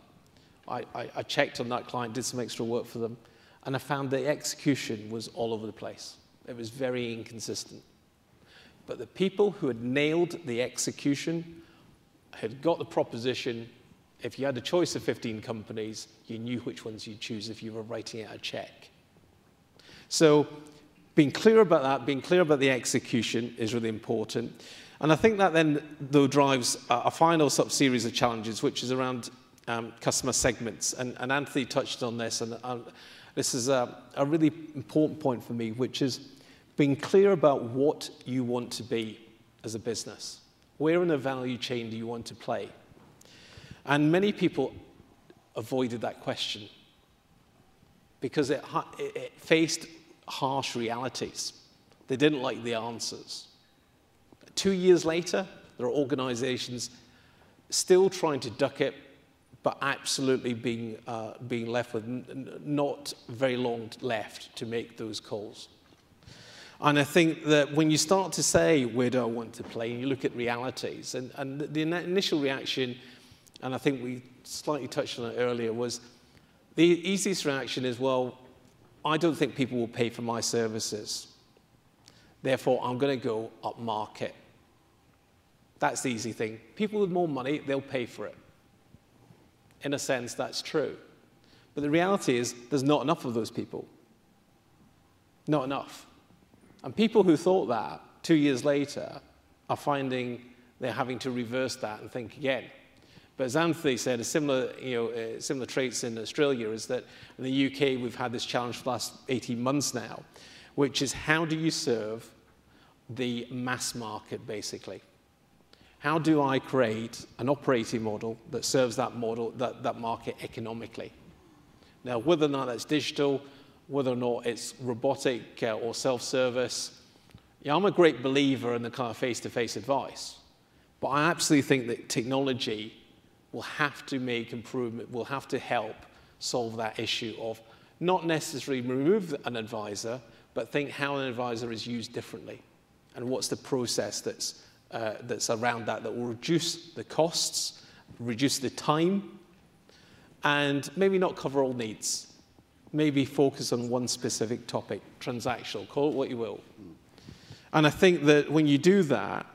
I checked on that client, did some extra work for them, and I found the execution was all over the place. It was very inconsistent. But the people who had nailed the execution had got the proposition. If you had a choice of 15 companies, you knew which ones you'd choose if you were writing out a check. So being clear about that, being clear about the execution is really important. And I think that then, though, drives a final sub-series of challenges, which is around customer segments. And Anthony touched on this, and this is a really important point for me, which is being clear about what you want to be as a business. Where in the value chain do you want to play? And many people avoided that question because it faced harsh realities. They didn't like the answers. 2 years later, there are organizations still trying to duck it, but absolutely being left with not very long left to make those calls. And I think that when you start to say, where do I want to play, and you look at realities, and the initial reaction, and I think we slightly touched on it earlier, was the easiest reaction is, well, I don't think people will pay for my services. Therefore, I'm going to go up market. That's the easy thing. People with more money, they'll pay for it. In a sense, that's true. But the reality is, there's not enough of those people. Not enough. And people who thought that 2 years later are finding they're having to reverse that and think again. But as Anthony said, similar traits in Australia is that in the UK we've had this challenge for the last 18 months now, which is how do you serve the mass market, basically? How do I create an operating model that serves that model, that market economically? Now, whether or not that's digital, whether or not it's robotic or self-service, I'm a great believer in the kind of face-to-face advice. But I absolutely think that technology will have to make improvement, will have to help solve that issue of not necessarily remove an advisor, but think how an advisor is used differently. And what's the process that's around that will reduce the costs, reduce the time, and maybe not cover all needs. Maybe focus on one specific topic, transactional, call it what you will. And I think that when you do that,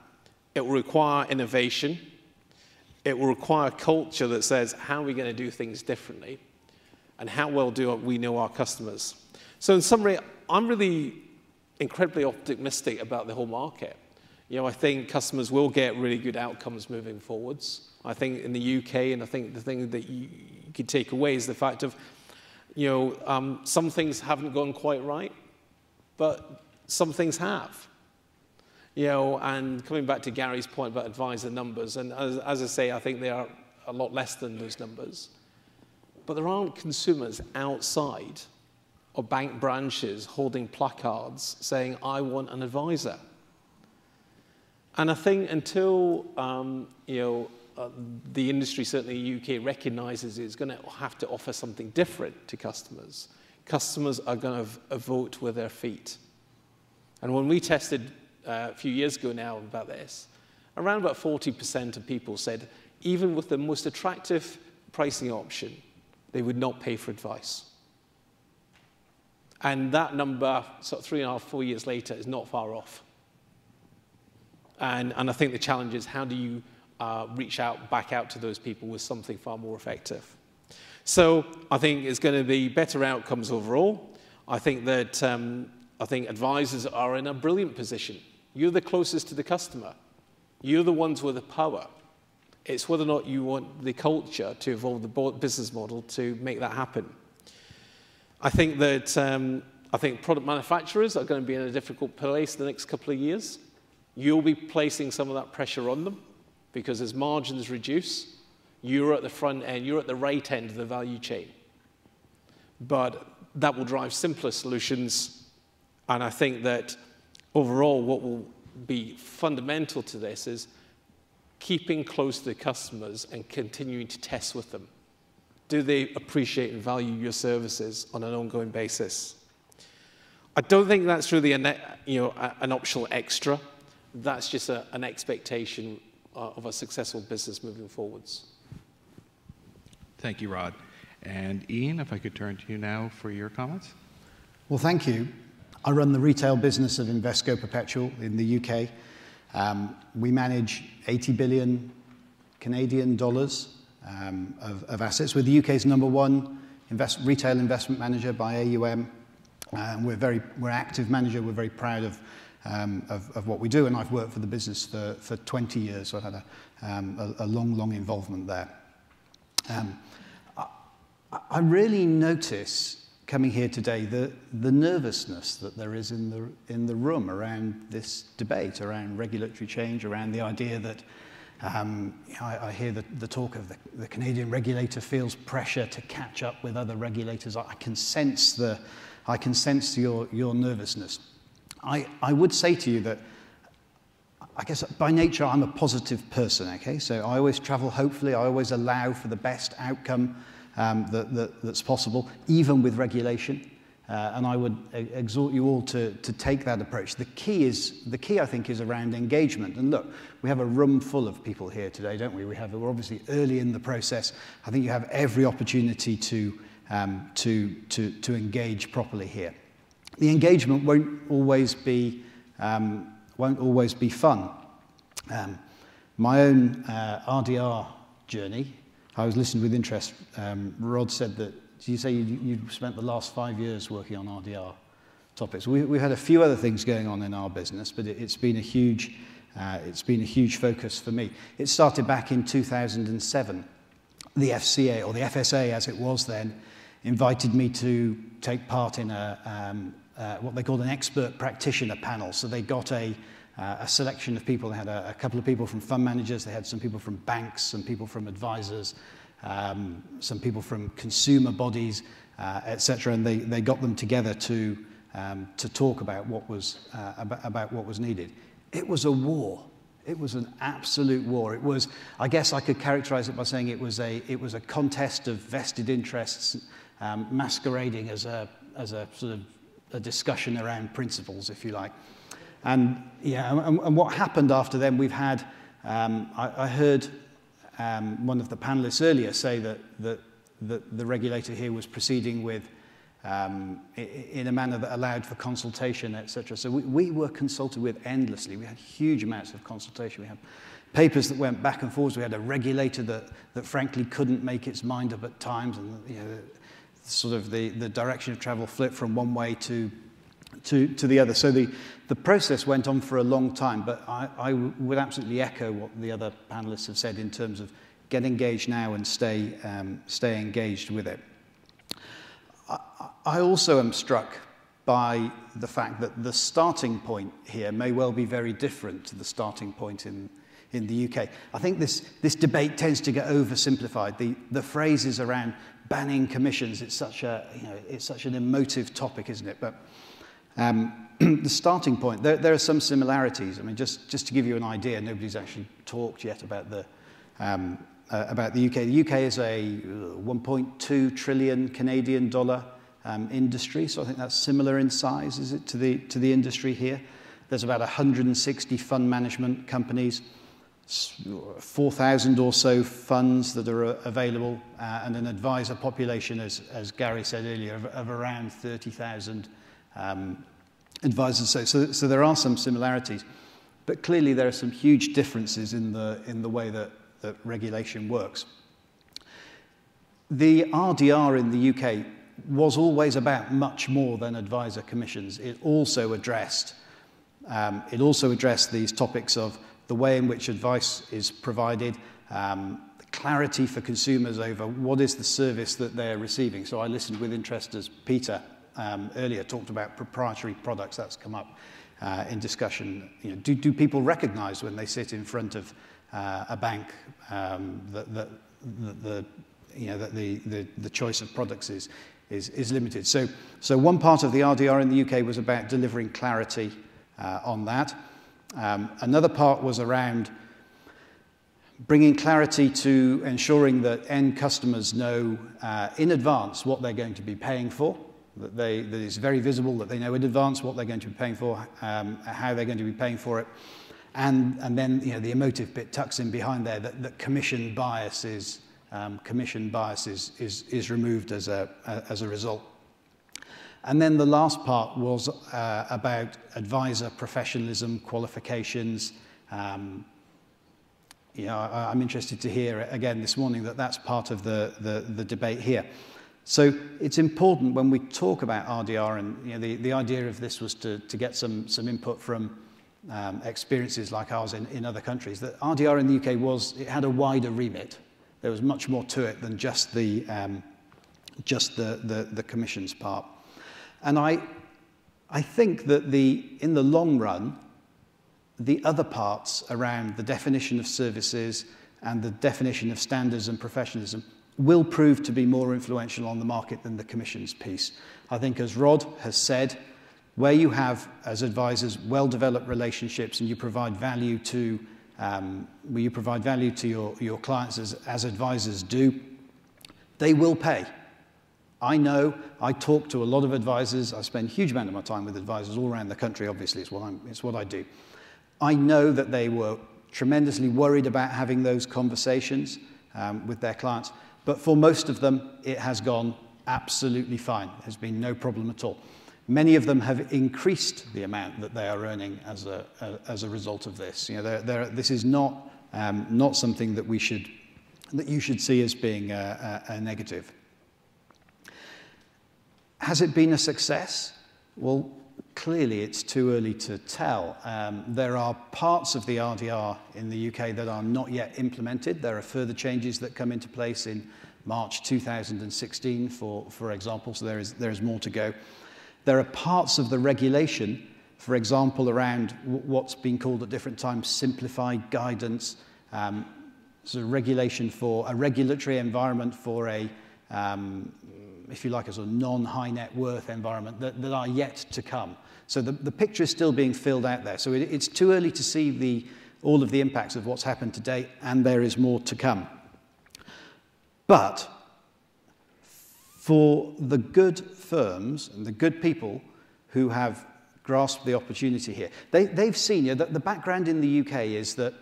it will require innovation. It will require a culture that says, how are we going to do things differently? And how well do we know our customers? So in summary, I'm really incredibly optimistic about the whole market. You know, I think customers will get really good outcomes moving forwards. I think in the UK, and I think the thing that you could take away is the fact of, you know, some things haven't gone quite right, but some things have. You know, and coming back to Gary's point about advisor numbers, and as I say, I think they are a lot less than those numbers. But there aren't consumers outside of bank branches holding placards saying, I want an advisor. And I think until you know, the industry, certainly in the UK, recognizes it's going to have to offer something different to customers, customers are going to vote with their feet. And when we tested a few years ago now about this, around about 40% of people said, even with the most attractive pricing option, they would not pay for advice. And that number, sort of 3.5, 4 years later, is not far off. And I think the challenge is, how do you reach out, back out to those people with something far more effective? So I think it's going to be better outcomes overall. I think that advisors are in a brilliant position. You're the closest to the customer. You're the ones with the power. It's whether or not you want the culture to evolve the business model to make that happen. I think that product manufacturers are going to be in a difficult place the next couple of years. You'll be placing some of that pressure on them because as margins reduce, you're at the front end, you're at the right end of the value chain. But that will drive simpler solutions. And I think that overall, what will be fundamental to this is keeping close to the customers and continuing to test with them. Do they appreciate and value your services on an ongoing basis? I don't think that's really an optional extra. That's just an expectation of a successful business moving forwards. Thank you, Rod. And Ian, if I could turn to you now for your comments. Well, thank you. I run the retail business of Invesco Perpetual in the UK. We manage 80 billion Canadian dollars of assets. We're the UK's #1 retail investment manager by AUM. We're active manager. We're very proud of what we do, and I've worked for the business for 20 years, so I've had a long involvement there. I really notice coming here today the nervousness that there is in the room around this debate, around regulatory change, around the idea that I hear the talk of the Canadian regulator feels pressure to catch up with other regulators. I can sense your nervousness. I would say to you that I guess by nature I'm a positive person. Okay, so I always travel hopefully. I always allow for the best outcome that's possible, even with regulation. And I would exhort you all to take that approach. The key, I think, is around engagement. And look, we have a room full of people here today, don't we? We're obviously early in the process. I think you have every opportunity to engage properly here. The engagement won't always be fun. My own RDR journey, I was listening with interest. Rod said that, did you say you spent the last 5 years working on RDR topics? We've had a few other things going on in our business, but it's been a huge focus for me. It started back in 2007. The FCA, or the FSA as it was then, invited me to take part in what they called an expert practitioner panel. So they got a selection of people. They had a couple of people from fund managers. They had some people from banks, some people from advisors, some people from consumer bodies, etc. And they got them together to talk about what was needed. It was a war. It was an absolute war. It was, I guess I could characterize it by saying it was a contest of vested interests masquerading as a sort of a discussion around principles, if you like. And yeah, and what happened after then, we've had, I heard one of the panelists earlier say that the regulator here was proceeding with, in a manner that allowed for consultation, etc. So we were consulted with endlessly. We had huge amounts of consultation. We had papers that went back and forth. We had a regulator that frankly couldn't make its mind up at times, and sort of the direction of travel flipped from one way to to the other. So the process went on for a long time, but I would absolutely echo what the other panelists have said in terms of get engaged now and stay engaged with it. I also am struck by the fact that the starting point here may well be very different to the starting point in the UK. I think this debate tends to get oversimplified. The phrases around banning commissions, it's such an emotive topic, isn't it? But the starting point, there are some similarities. I mean, just to give you an idea, nobody's actually talked yet about the UK. The UK is a 1.2 trillion Canadian dollar industry, so I think that's similar in size, is it, to the industry here. There's about 160 fund management companies, 4,000 or so funds that are available, and an advisor population, as Gary said earlier, of around 30,000 advisors. So there are some similarities, but clearly there are some huge differences in the way that regulation works. The RDR in the UK was always about much more than advisor commissions. It also addressed these topics of the way in which advice is provided, clarity for consumers over what is the service that they're receiving. So I listened with interest as Peter earlier talked about proprietary products. That's come up in discussion. You know, do people recognize when they sit in front of a bank that the choice of products is limited? So one part of the RDR in the UK was about delivering clarity on that. Another part was around bringing clarity to ensuring that end customers know in advance what they're going to be paying for, that it's very visible, that they know in advance what they're going to be paying for, how they're going to be paying for it, and then the emotive bit tucks in behind there that commission bias is removed as a result. And then the last part was about advisor professionalism, qualifications. I'm interested to hear again this morning that that's part of the debate here. So it's important when we talk about RDR, and the idea of this was to get some input from experiences like ours in other countries, that RDR in the UK it had a wider remit. There was much more to it than just the commissions part. And I think that in the long run, the other parts around the definition of services and the definition of standards and professionalism will prove to be more influential on the market than the commissions piece. I think, as Rod has said, where you have, as advisors, well-developed relationships and you provide value to your clients as advisors do, they will pay. I know, I talk to a lot of advisors. I spend a huge amount of my time with advisors all around the country. Obviously, it's what I do. I know that they were tremendously worried about having those conversations with their clients, but for most of them, it has gone absolutely fine. There's been no problem at all. Many of them have increased the amount that they are earning as a result of this. This is not something that you should see as being a negative. Has it been a success? Well, clearly it's too early to tell. There are parts of the RDR in the UK that are not yet implemented. There are further changes that come into place in March 2016, for example, so there is more to go. There are parts of the regulation, for example, around what's been called at different times simplified guidance, so regulation for a regulatory environment for a if you like, a sort of non-high net worth environment that are yet to come. So the picture is still being filled out there. So it's too early to see all of the impacts of what's happened to date, and there is more to come. But for the good firms and the good people who have grasped the opportunity here, they've seen that the background in the UK is that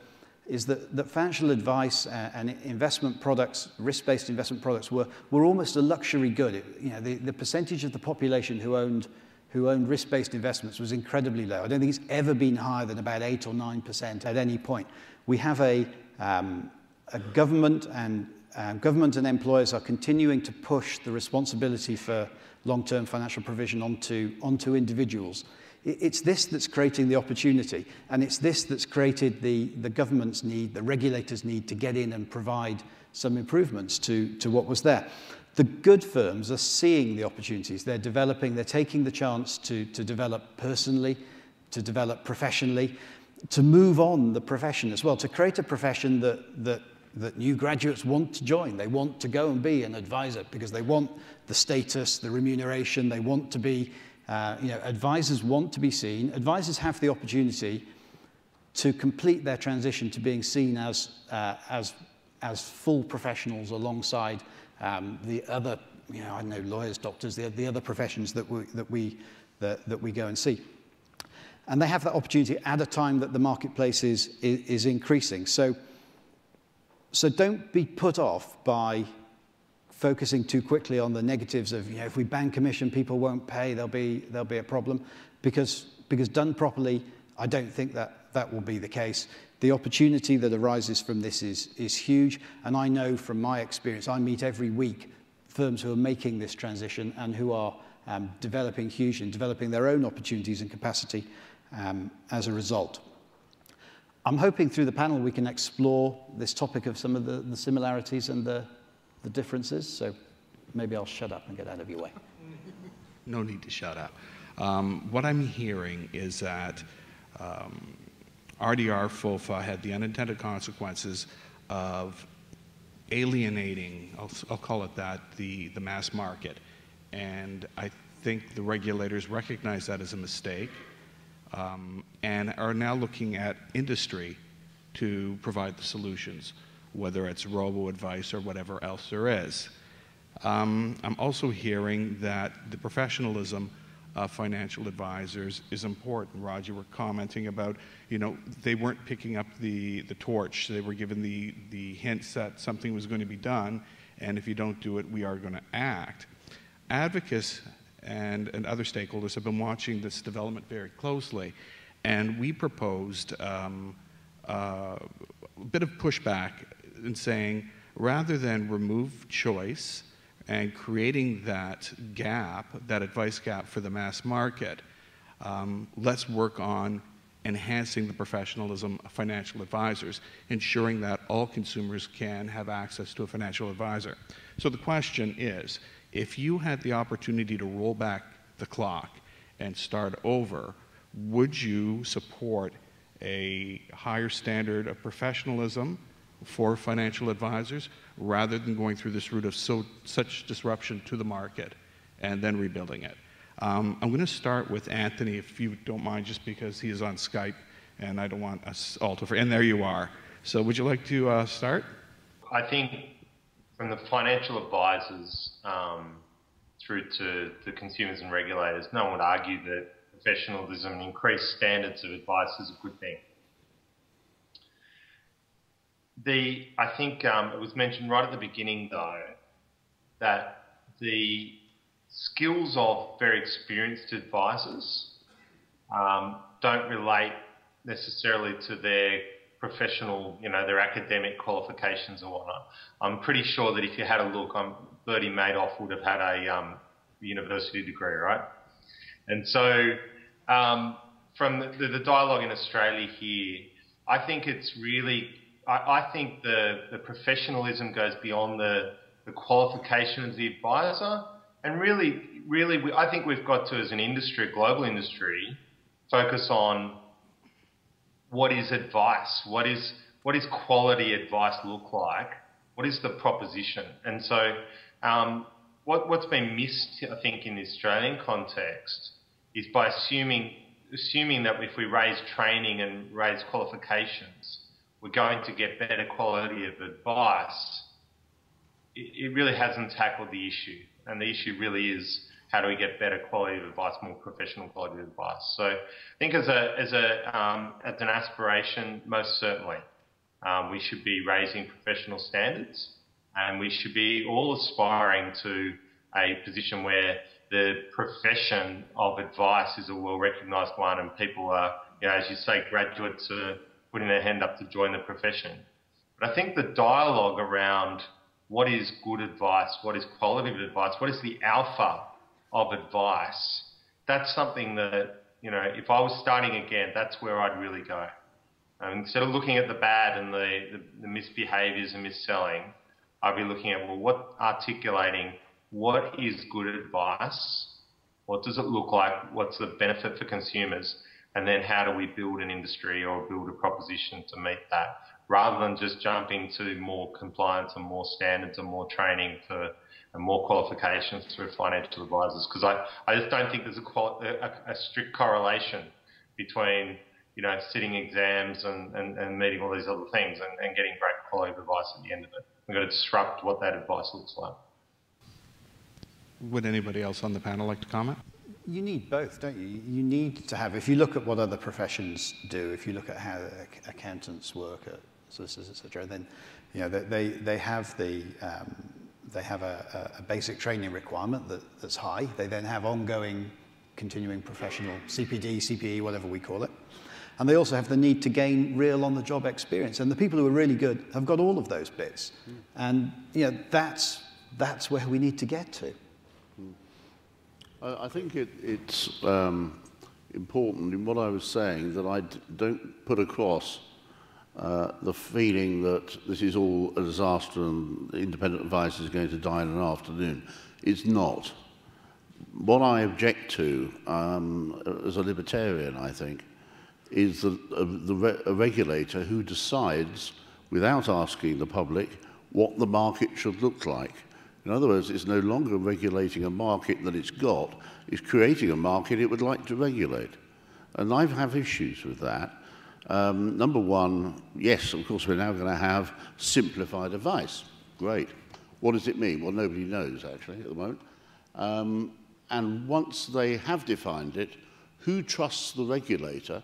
financial advice and investment products, risk-based investment products, were almost a luxury good. The percentage of the population who owned risk-based investments was incredibly low. I don't think it's ever been higher than about 8 or 9% at any point. We have a government and employers are continuing to push the responsibility for long-term financial provision onto individuals. It's this that's creating the opportunity, and it's this that's created the government's need, the regulators' need to get in and provide some improvements to what was there. The good firms are seeing the opportunities. They're developing, they're taking the chance to develop personally, to develop professionally, to move on the profession as well, to create a profession that new graduates want to join. They want to go and be an advisor because they want the status, the remuneration, they want to be, advisors want to be seen. Advisors have the opportunity to complete their transition to being seen as full professionals alongside the other, I don't know, lawyers, doctors, the other professions that we go and see. And they have that opportunity at a time that the marketplace is increasing. So don't be put off by focusing too quickly on the negatives of, if we ban commission, people won't pay, there'll be a problem. Because done properly, I don't think that will be the case. The opportunity that arises from this is huge. And I know from my experience, I meet every week firms who are making this transition and who are developing hugely and developing their own opportunities and capacity as a result. I'm hoping through the panel we can explore this topic of some of the similarities and the differences. So maybe I'll shut up and get out of your way. No need to shut up. What I'm hearing is that RDR FOFA had the unintended consequences of alienating, I'll call it that, the mass market. And I think the regulators recognize that as a mistake and are now looking at industry to provide the solutions, whether it's robo-advice or whatever else there is. I'm also hearing that the professionalism of financial advisors is important. Rod, you were commenting about, they weren't picking up the torch. They were given the hints that something was going to be done, and if you don't do it, we are going to act. Advocis and other stakeholders have been watching this development very closely, and we proposed a bit of pushback in saying, rather than remove choice and creating that gap, that advice gap for the mass market, let's work on enhancing the professionalism of financial advisors, ensuring that all consumers can have access to a financial advisor. So the question is, if you had the opportunity to roll back the clock and start over, would you support a higher standard of professionalism for financial advisors rather than going through this route of such disruption to the market and then rebuilding it? I'm going to start with Anthony, if you don't mind, just because he is on Skype and I don't want us all to, and there you are. So would you like to start? I think from the financial advisors through to the consumers and regulators, no one would argue that professionalism and increased standards of advice is a good thing. I think it was mentioned right at the beginning, though, that the skills of very experienced advisors don't relate necessarily to their professional, their academic qualifications or whatnot. I'm pretty sure that if you had a look, Bertie Madoff would have had a university degree, right? And so from the dialogue in Australia here, I think it's really, I think the professionalism goes beyond the qualification of the advisor. And really, I think we've got to, as an industry, a global industry, focus on what is advice, what is quality advice look like, what is the proposition. And so what's been missed, I think, in the Australian context is by assuming that if we raise training and raise qualifications, we're going to get better quality of advice. It really hasn't tackled the issue. And the issue really is, how do we get better quality of advice, more professional quality of advice? So I think as an aspiration, most certainly, we should be raising professional standards, and we should be all aspiring to a position where the profession of advice is a well-recognised one, and people are, as you say, graduates are putting their hand up to join the profession. But I think the dialogue around what is good advice, what is quality of advice, what is the alpha of advice, that's something that, you know, if I was starting again, that's where I'd really go. Instead of looking at the bad and the misbehaviours and mis-selling, I'd be looking at, well, articulating what is good advice, what does it look like, what's the benefit for consumers, and then how do we build an industry or build a proposition to meet that, rather than just jumping to more compliance and more standards and more training and more qualifications for financial advisors. Because I just don't think there's a strict correlation between, you know, sitting exams and meeting all these other things and getting great quality of advice at the end of it. We've got to disrupt what that advice looks like. Would anybody else on the panel like to comment? You need both, don't you? You need to have, if you look at what other professions do, if you look at how accountants work, at solicitors, etc., then, you know, they have a basic training requirement that's high. They then have ongoing, continuing professional CPD, CPE, whatever we call it. And they also have the need to gain real on-the-job experience. And the people who are really good have got all of those bits. And, you know, that's where we need to get to. I think it's important in what I was saying that I don't put across the feeling that this is all a disaster and independent advice is going to die in an afternoon. It's not. What I object to, as a libertarian, I think, is a regulator who decides, without asking the public, what the market should look like. In other words, it's no longer regulating a market that it's got, it's creating a market it would like to regulate. And I have issues with that. Number one, yes, of course, we're now going to have simplified advice. Great. What does it mean? Well, nobody knows, actually, at the moment. And once they have defined it, who trusts the regulator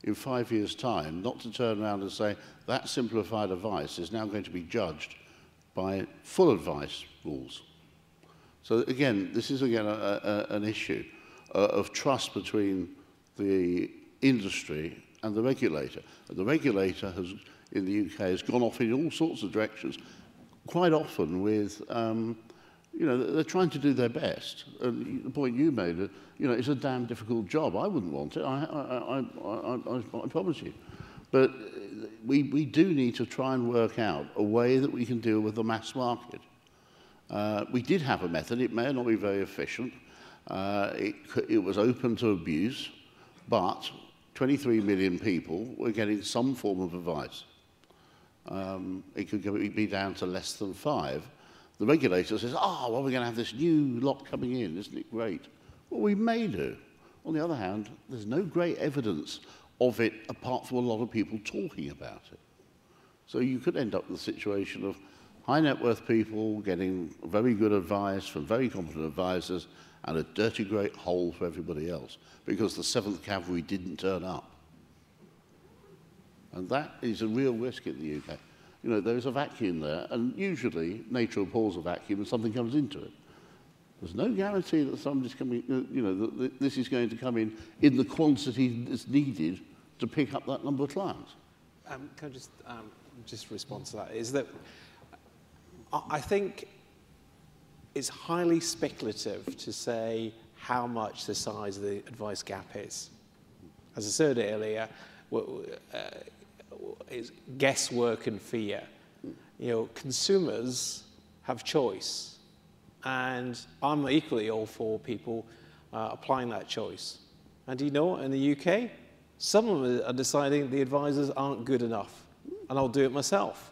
in 5 years' time not to turn around and say that simplified advice is now going to be judged by full advice rules? So again, this is again an issue of trust between the industry and the regulator. And the regulator has, in the UK, has gone off in all sorts of directions, quite often with, you know, they're trying to do their best. And the point you made, you know, it's a damn difficult job. I wouldn't want it, I promise you. But we do need to try and work out a way that we can deal with the mass market. We did have a method. It may not be very efficient. It was open to abuse, but 23 million people were getting some form of advice. It could be down to less than 5. The regulator says, oh, well, we're going to have this new lot coming in. Isn't it great? Well, we may do. On the other hand, there's no great evidence of it apart from a lot of people talking about it. So you could end up with a situation of high net worth people getting very good advice from very competent advisors and a dirty great hole for everybody else because the 7th Cavalry didn't turn up. And that is a real risk in the UK. You know, there's a vacuum there, and usually nature abhors a vacuum and something comes into it. There's no guarantee that somebody's coming, you know, that this is going to come in the quantity that's needed to pick up that number of clients. Can I just respond to that? Is that I think it's highly speculative to say how much the size of the advice gap is. As I said earlier, it's guesswork and fear. You know, consumers have choice, and I'm equally all for people applying that choice. And do you know what? In the UK, some of them are deciding the advisors aren't good enough, and I'll do it myself.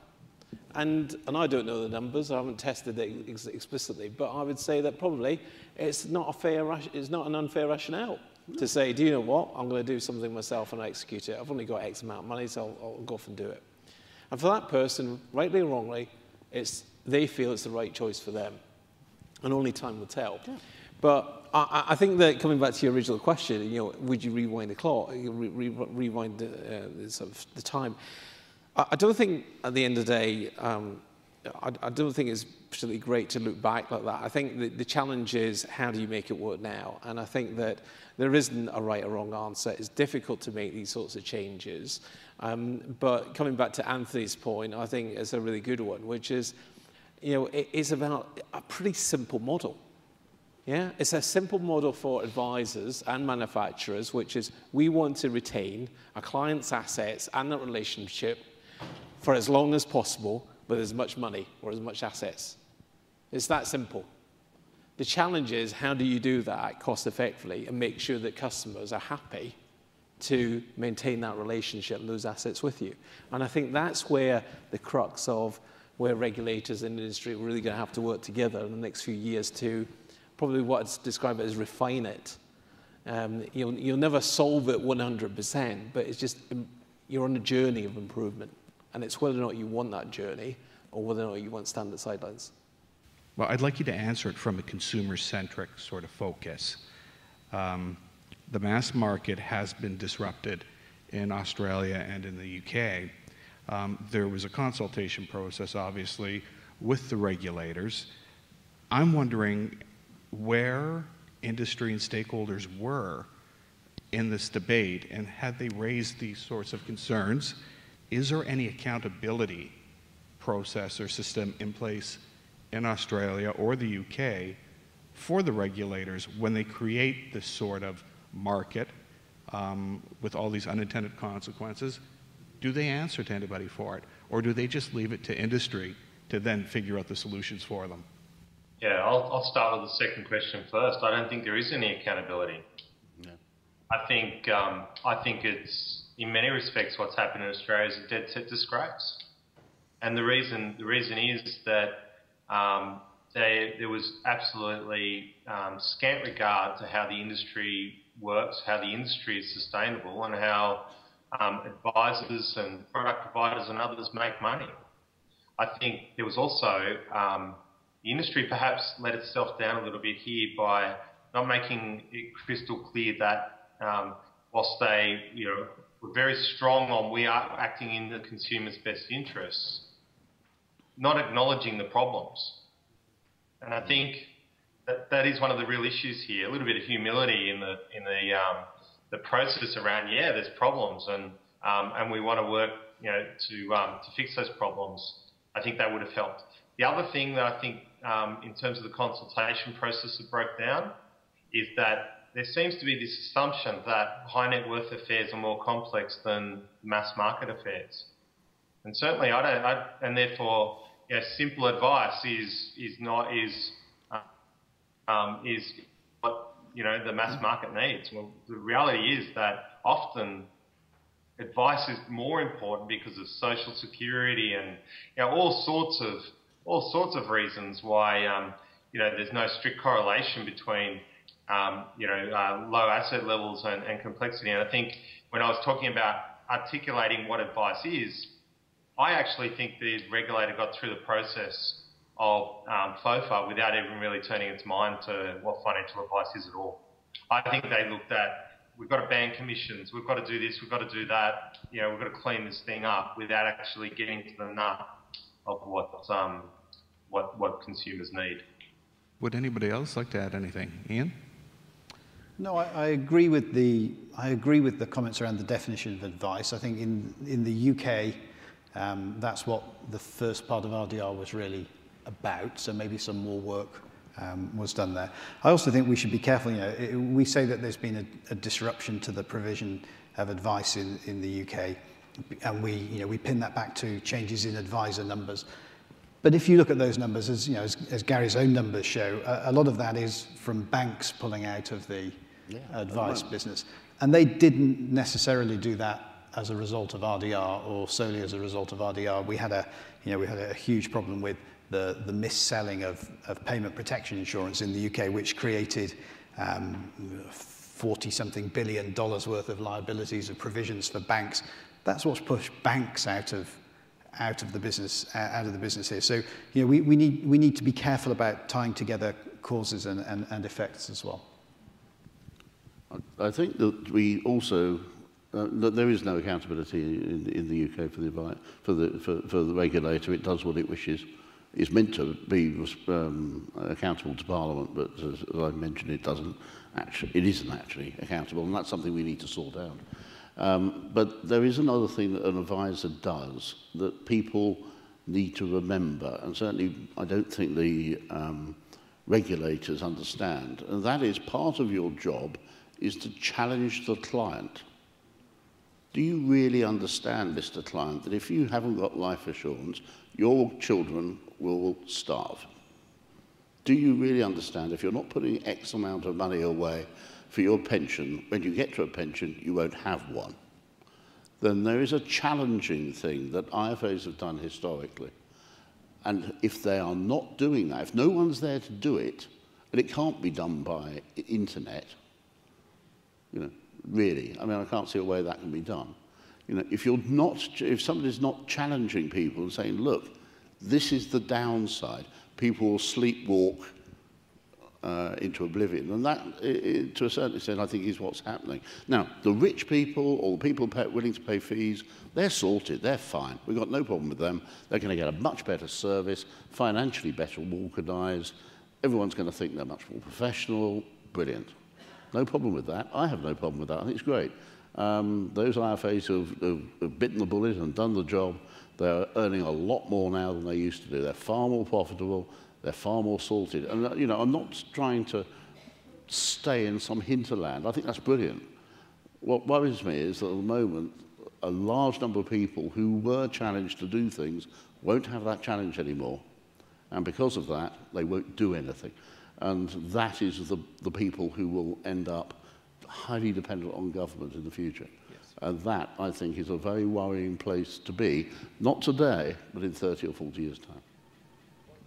And I don't know the numbers, I haven't tested it explicitly, but I would say that probably it's not an unfair rationale to say, do you know what, I'm going to do something myself and I execute it. I've only got X amount of money, so I'll go off and do it. And for that person, rightly or wrongly, they feel it's the right choice for them. And only time will tell. Yeah. But I think that coming back to your original question, you know, would you rewind the clock, rewind the time? I don't think at the end of the day, I don't think it's particularly great to look back like that. I think the challenge is how do you make it work now? And I think that there isn't a right or wrong answer. It's difficult to make these sorts of changes. But coming back to Anthony's point, I think it's a really good one, which is, you know, it is about a pretty simple model. Yeah, it's a simple model for advisors and manufacturers, which is we want to retain our client's assets and that relationship for as long as possible with as much money or as much assets. It's that simple. The challenge is, how do you do that cost effectively and make sure that customers are happy to maintain that relationship and those assets with you? And I think that's where the crux of where regulators in the industry are really going to have to work together in the next few years to probably what I'd describe it as refine it. You'll never solve it 100%, but it's just you're on a journey of improvement. And it's whether or not you want that journey or whether or not you want standard guidelines. Well, I'd like you to answer it from a consumer-centric sort of focus. The mass market has been disrupted in Australia and in the UK. There was a consultation process, obviously, with the regulators. I'm wondering where industry and stakeholders were in this debate, and had they raised these sorts of concerns. Is there any accountability process or system in place in Australia or the UK for the regulators when they create this sort of market with all these unintended consequences? Do they answer to anybody for it, or do they just leave it to industry to then figure out the solutions for them? Yeah, I'll start with the second question first. I don't think there is any accountability. No. I think it's, in many respects, what's happened in Australia is a dead set disgrace. And the reason is that there was absolutely scant regard to how the industry works, how the industry is sustainable, and how advisors and product providers and others make money. I think there was also the industry perhaps let itself down a little bit here by not making it crystal clear that whilst they were very strong on we are acting in the consumer's best interests, not acknowledging the problems. And I think that is one of the real issues here, a little bit of humility in the process around, yeah, there's problems and we want to work to fix those problems. I think that would have helped. The other thing that I think in terms of the consultation process that broke down is that there seems to be this assumption that high net worth affairs are more complex than mass market affairs. And certainly and therefore simple advice is what the mass market needs. Well, the reality is that often advice is more important because of social security and all sorts of reasons why there's no strict correlation between low asset levels and complexity. And I think when I was talking about articulating what advice is, I actually think the regulator got through the process of FOFA without even really turning its mind to what financial advice is at all. I think they looked at, we've got to ban commissions, we've got to do this, we've got to do that, we've got to clean this thing up without actually getting to the nut of what consumers need. Would anybody else like to add anything? Ian? No, I agree with the comments around the definition of advice. I think in the UK, that's what the first part of RDR was really about. So maybe some more work was done there. I also think we should be careful. We say that there's been a disruption to the provision of advice in the UK, and we pin that back to changes in advisor numbers. But if you look at those numbers, as Gary's own numbers show, a lot of that is from banks pulling out of the advice business, and they didn't necessarily do that as a result of RDR or solely as a result of RDR. We had a huge problem with the mis-selling of payment protection insurance in the UK, which created $40-something billion worth of liabilities of provisions for banks. That's what's pushed banks out of the business here. So we need to be careful about tying together causes and effects as well. I think that we also that there is no accountability in the UK for the regulator. It does what it wishes. It's meant to be accountable to Parliament, but as I mentioned, it isn't actually accountable, and that's something we need to sort out. But there is another thing that an advisor does that people need to remember, and certainly I don't think the regulators understand, and that is part of your job is to challenge the client. Do you really understand, Mr. Client, that if you haven't got life assurance, your children will starve? Do you really understand if you're not putting X amount of money away for your pension, when you get to a pension, you won't have one? Then there is a challenging thing that IFAs have done historically. And if they are not doing that, if no one's there to do it, and it can't be done by internet, you know, really, I mean, I can't see a way that can be done. You know, if somebody's not challenging people and saying, look, this is the downside, people will sleepwalk into oblivion. And that, to a certain extent, I think is what's happening. Now, the rich people or the people willing to pay fees, they're sorted, they're fine. We've got no problem with them. They're going to get a much better service, financially better organised. Everyone's going to think they're much more professional. Brilliant. No problem with that. I have no problem with that. I think it's great. Those IFAs who've bitten the bullet and done the job, they're earning a lot more now than they used to do. They're far more profitable. They're far more sorted. And, you know, I'm not trying to stay in some hinterland. I think that's brilliant. What worries me is that at the moment, a large number of people who were challenged to do things won't have that challenge anymore. And because of that, they won't do anything. And that is the people who will end up highly dependent on government in the future. Yes. And that, I think, is a very worrying place to be, not today, but in 30 or 40 years' time.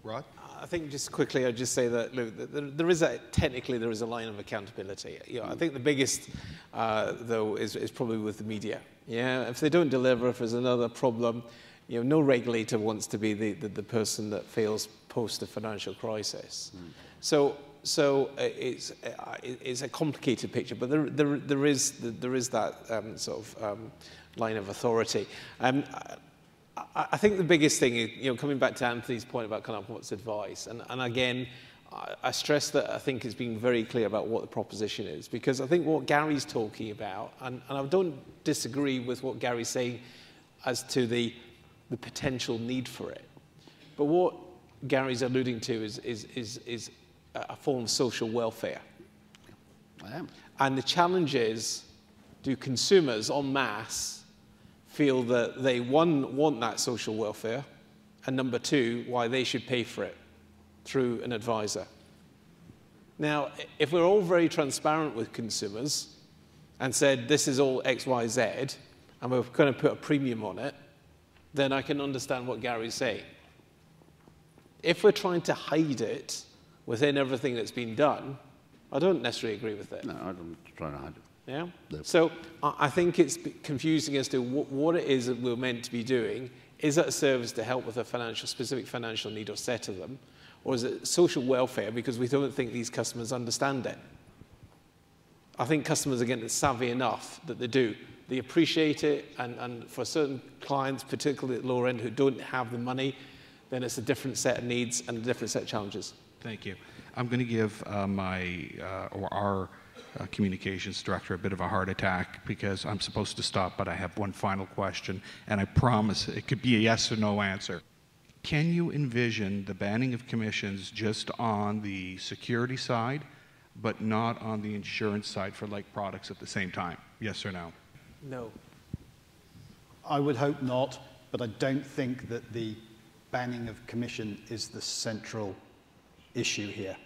Rod? I think just quickly, I'd just say that, look, technically there is a line of accountability. You know, I think the biggest, though, is probably with the media. Yeah, if they don't deliver, if there's another problem, you know, no regulator wants to be the person that fails post a financial crisis. So it's a complicated picture, but there is that sort of line of authority. I think the biggest thing is, you know, coming back to Anthony's point about kind of what's advice, and again, I stress that I think it's been very clear about what the proposition is, because I think what Gary's talking about, and I don't disagree with what Gary's saying as to the potential need for it, but what Gary's alluding to is a form of social welfare. I am. And the challenge is, do consumers en masse feel that they, one, want that social welfare, and number two, why they should pay for it through an advisor? Now, if we're all very transparent with consumers and said this is all X, Y, Z, and we're going to put a premium on it, then I can understand what Gary's saying. If we're trying to hide it within everything that's been done, I don't necessarily agree with it. No, I don't try to hide it. Yeah? No. So I think it's confusing as to what it is that we're meant to be doing. Is that a service to help with a specific financial need or set of them? Or is it social welfare because we don't think these customers understand it? I think customers are getting savvy enough that they do. They appreciate it, and for certain clients, particularly at the lower end who don't have the money, then it's a different set of needs and a different set of challenges. Thank you. I'm going to give our communications director a bit of a heart attack because I'm supposed to stop, but I have one final question, and I promise it could be a yes or no answer. Can you envision the banning of commissions just on the security side, but not on the insurance side for like products at the same time? Yes or no? No. I would hope not, but I don't think that the banning of commission is the central issue here.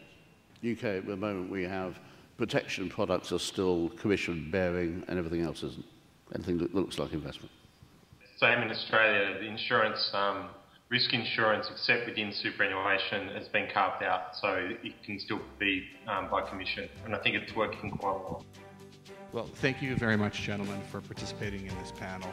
UK at the moment we have protection products are still commission bearing and everything else isn't. Anything that looks like investment. Same in Australia, the insurance, risk insurance except within superannuation has been carved out, so it can still be by commission, and I think it's working quite well. Well, thank you very much, gentlemen, for participating in this panel.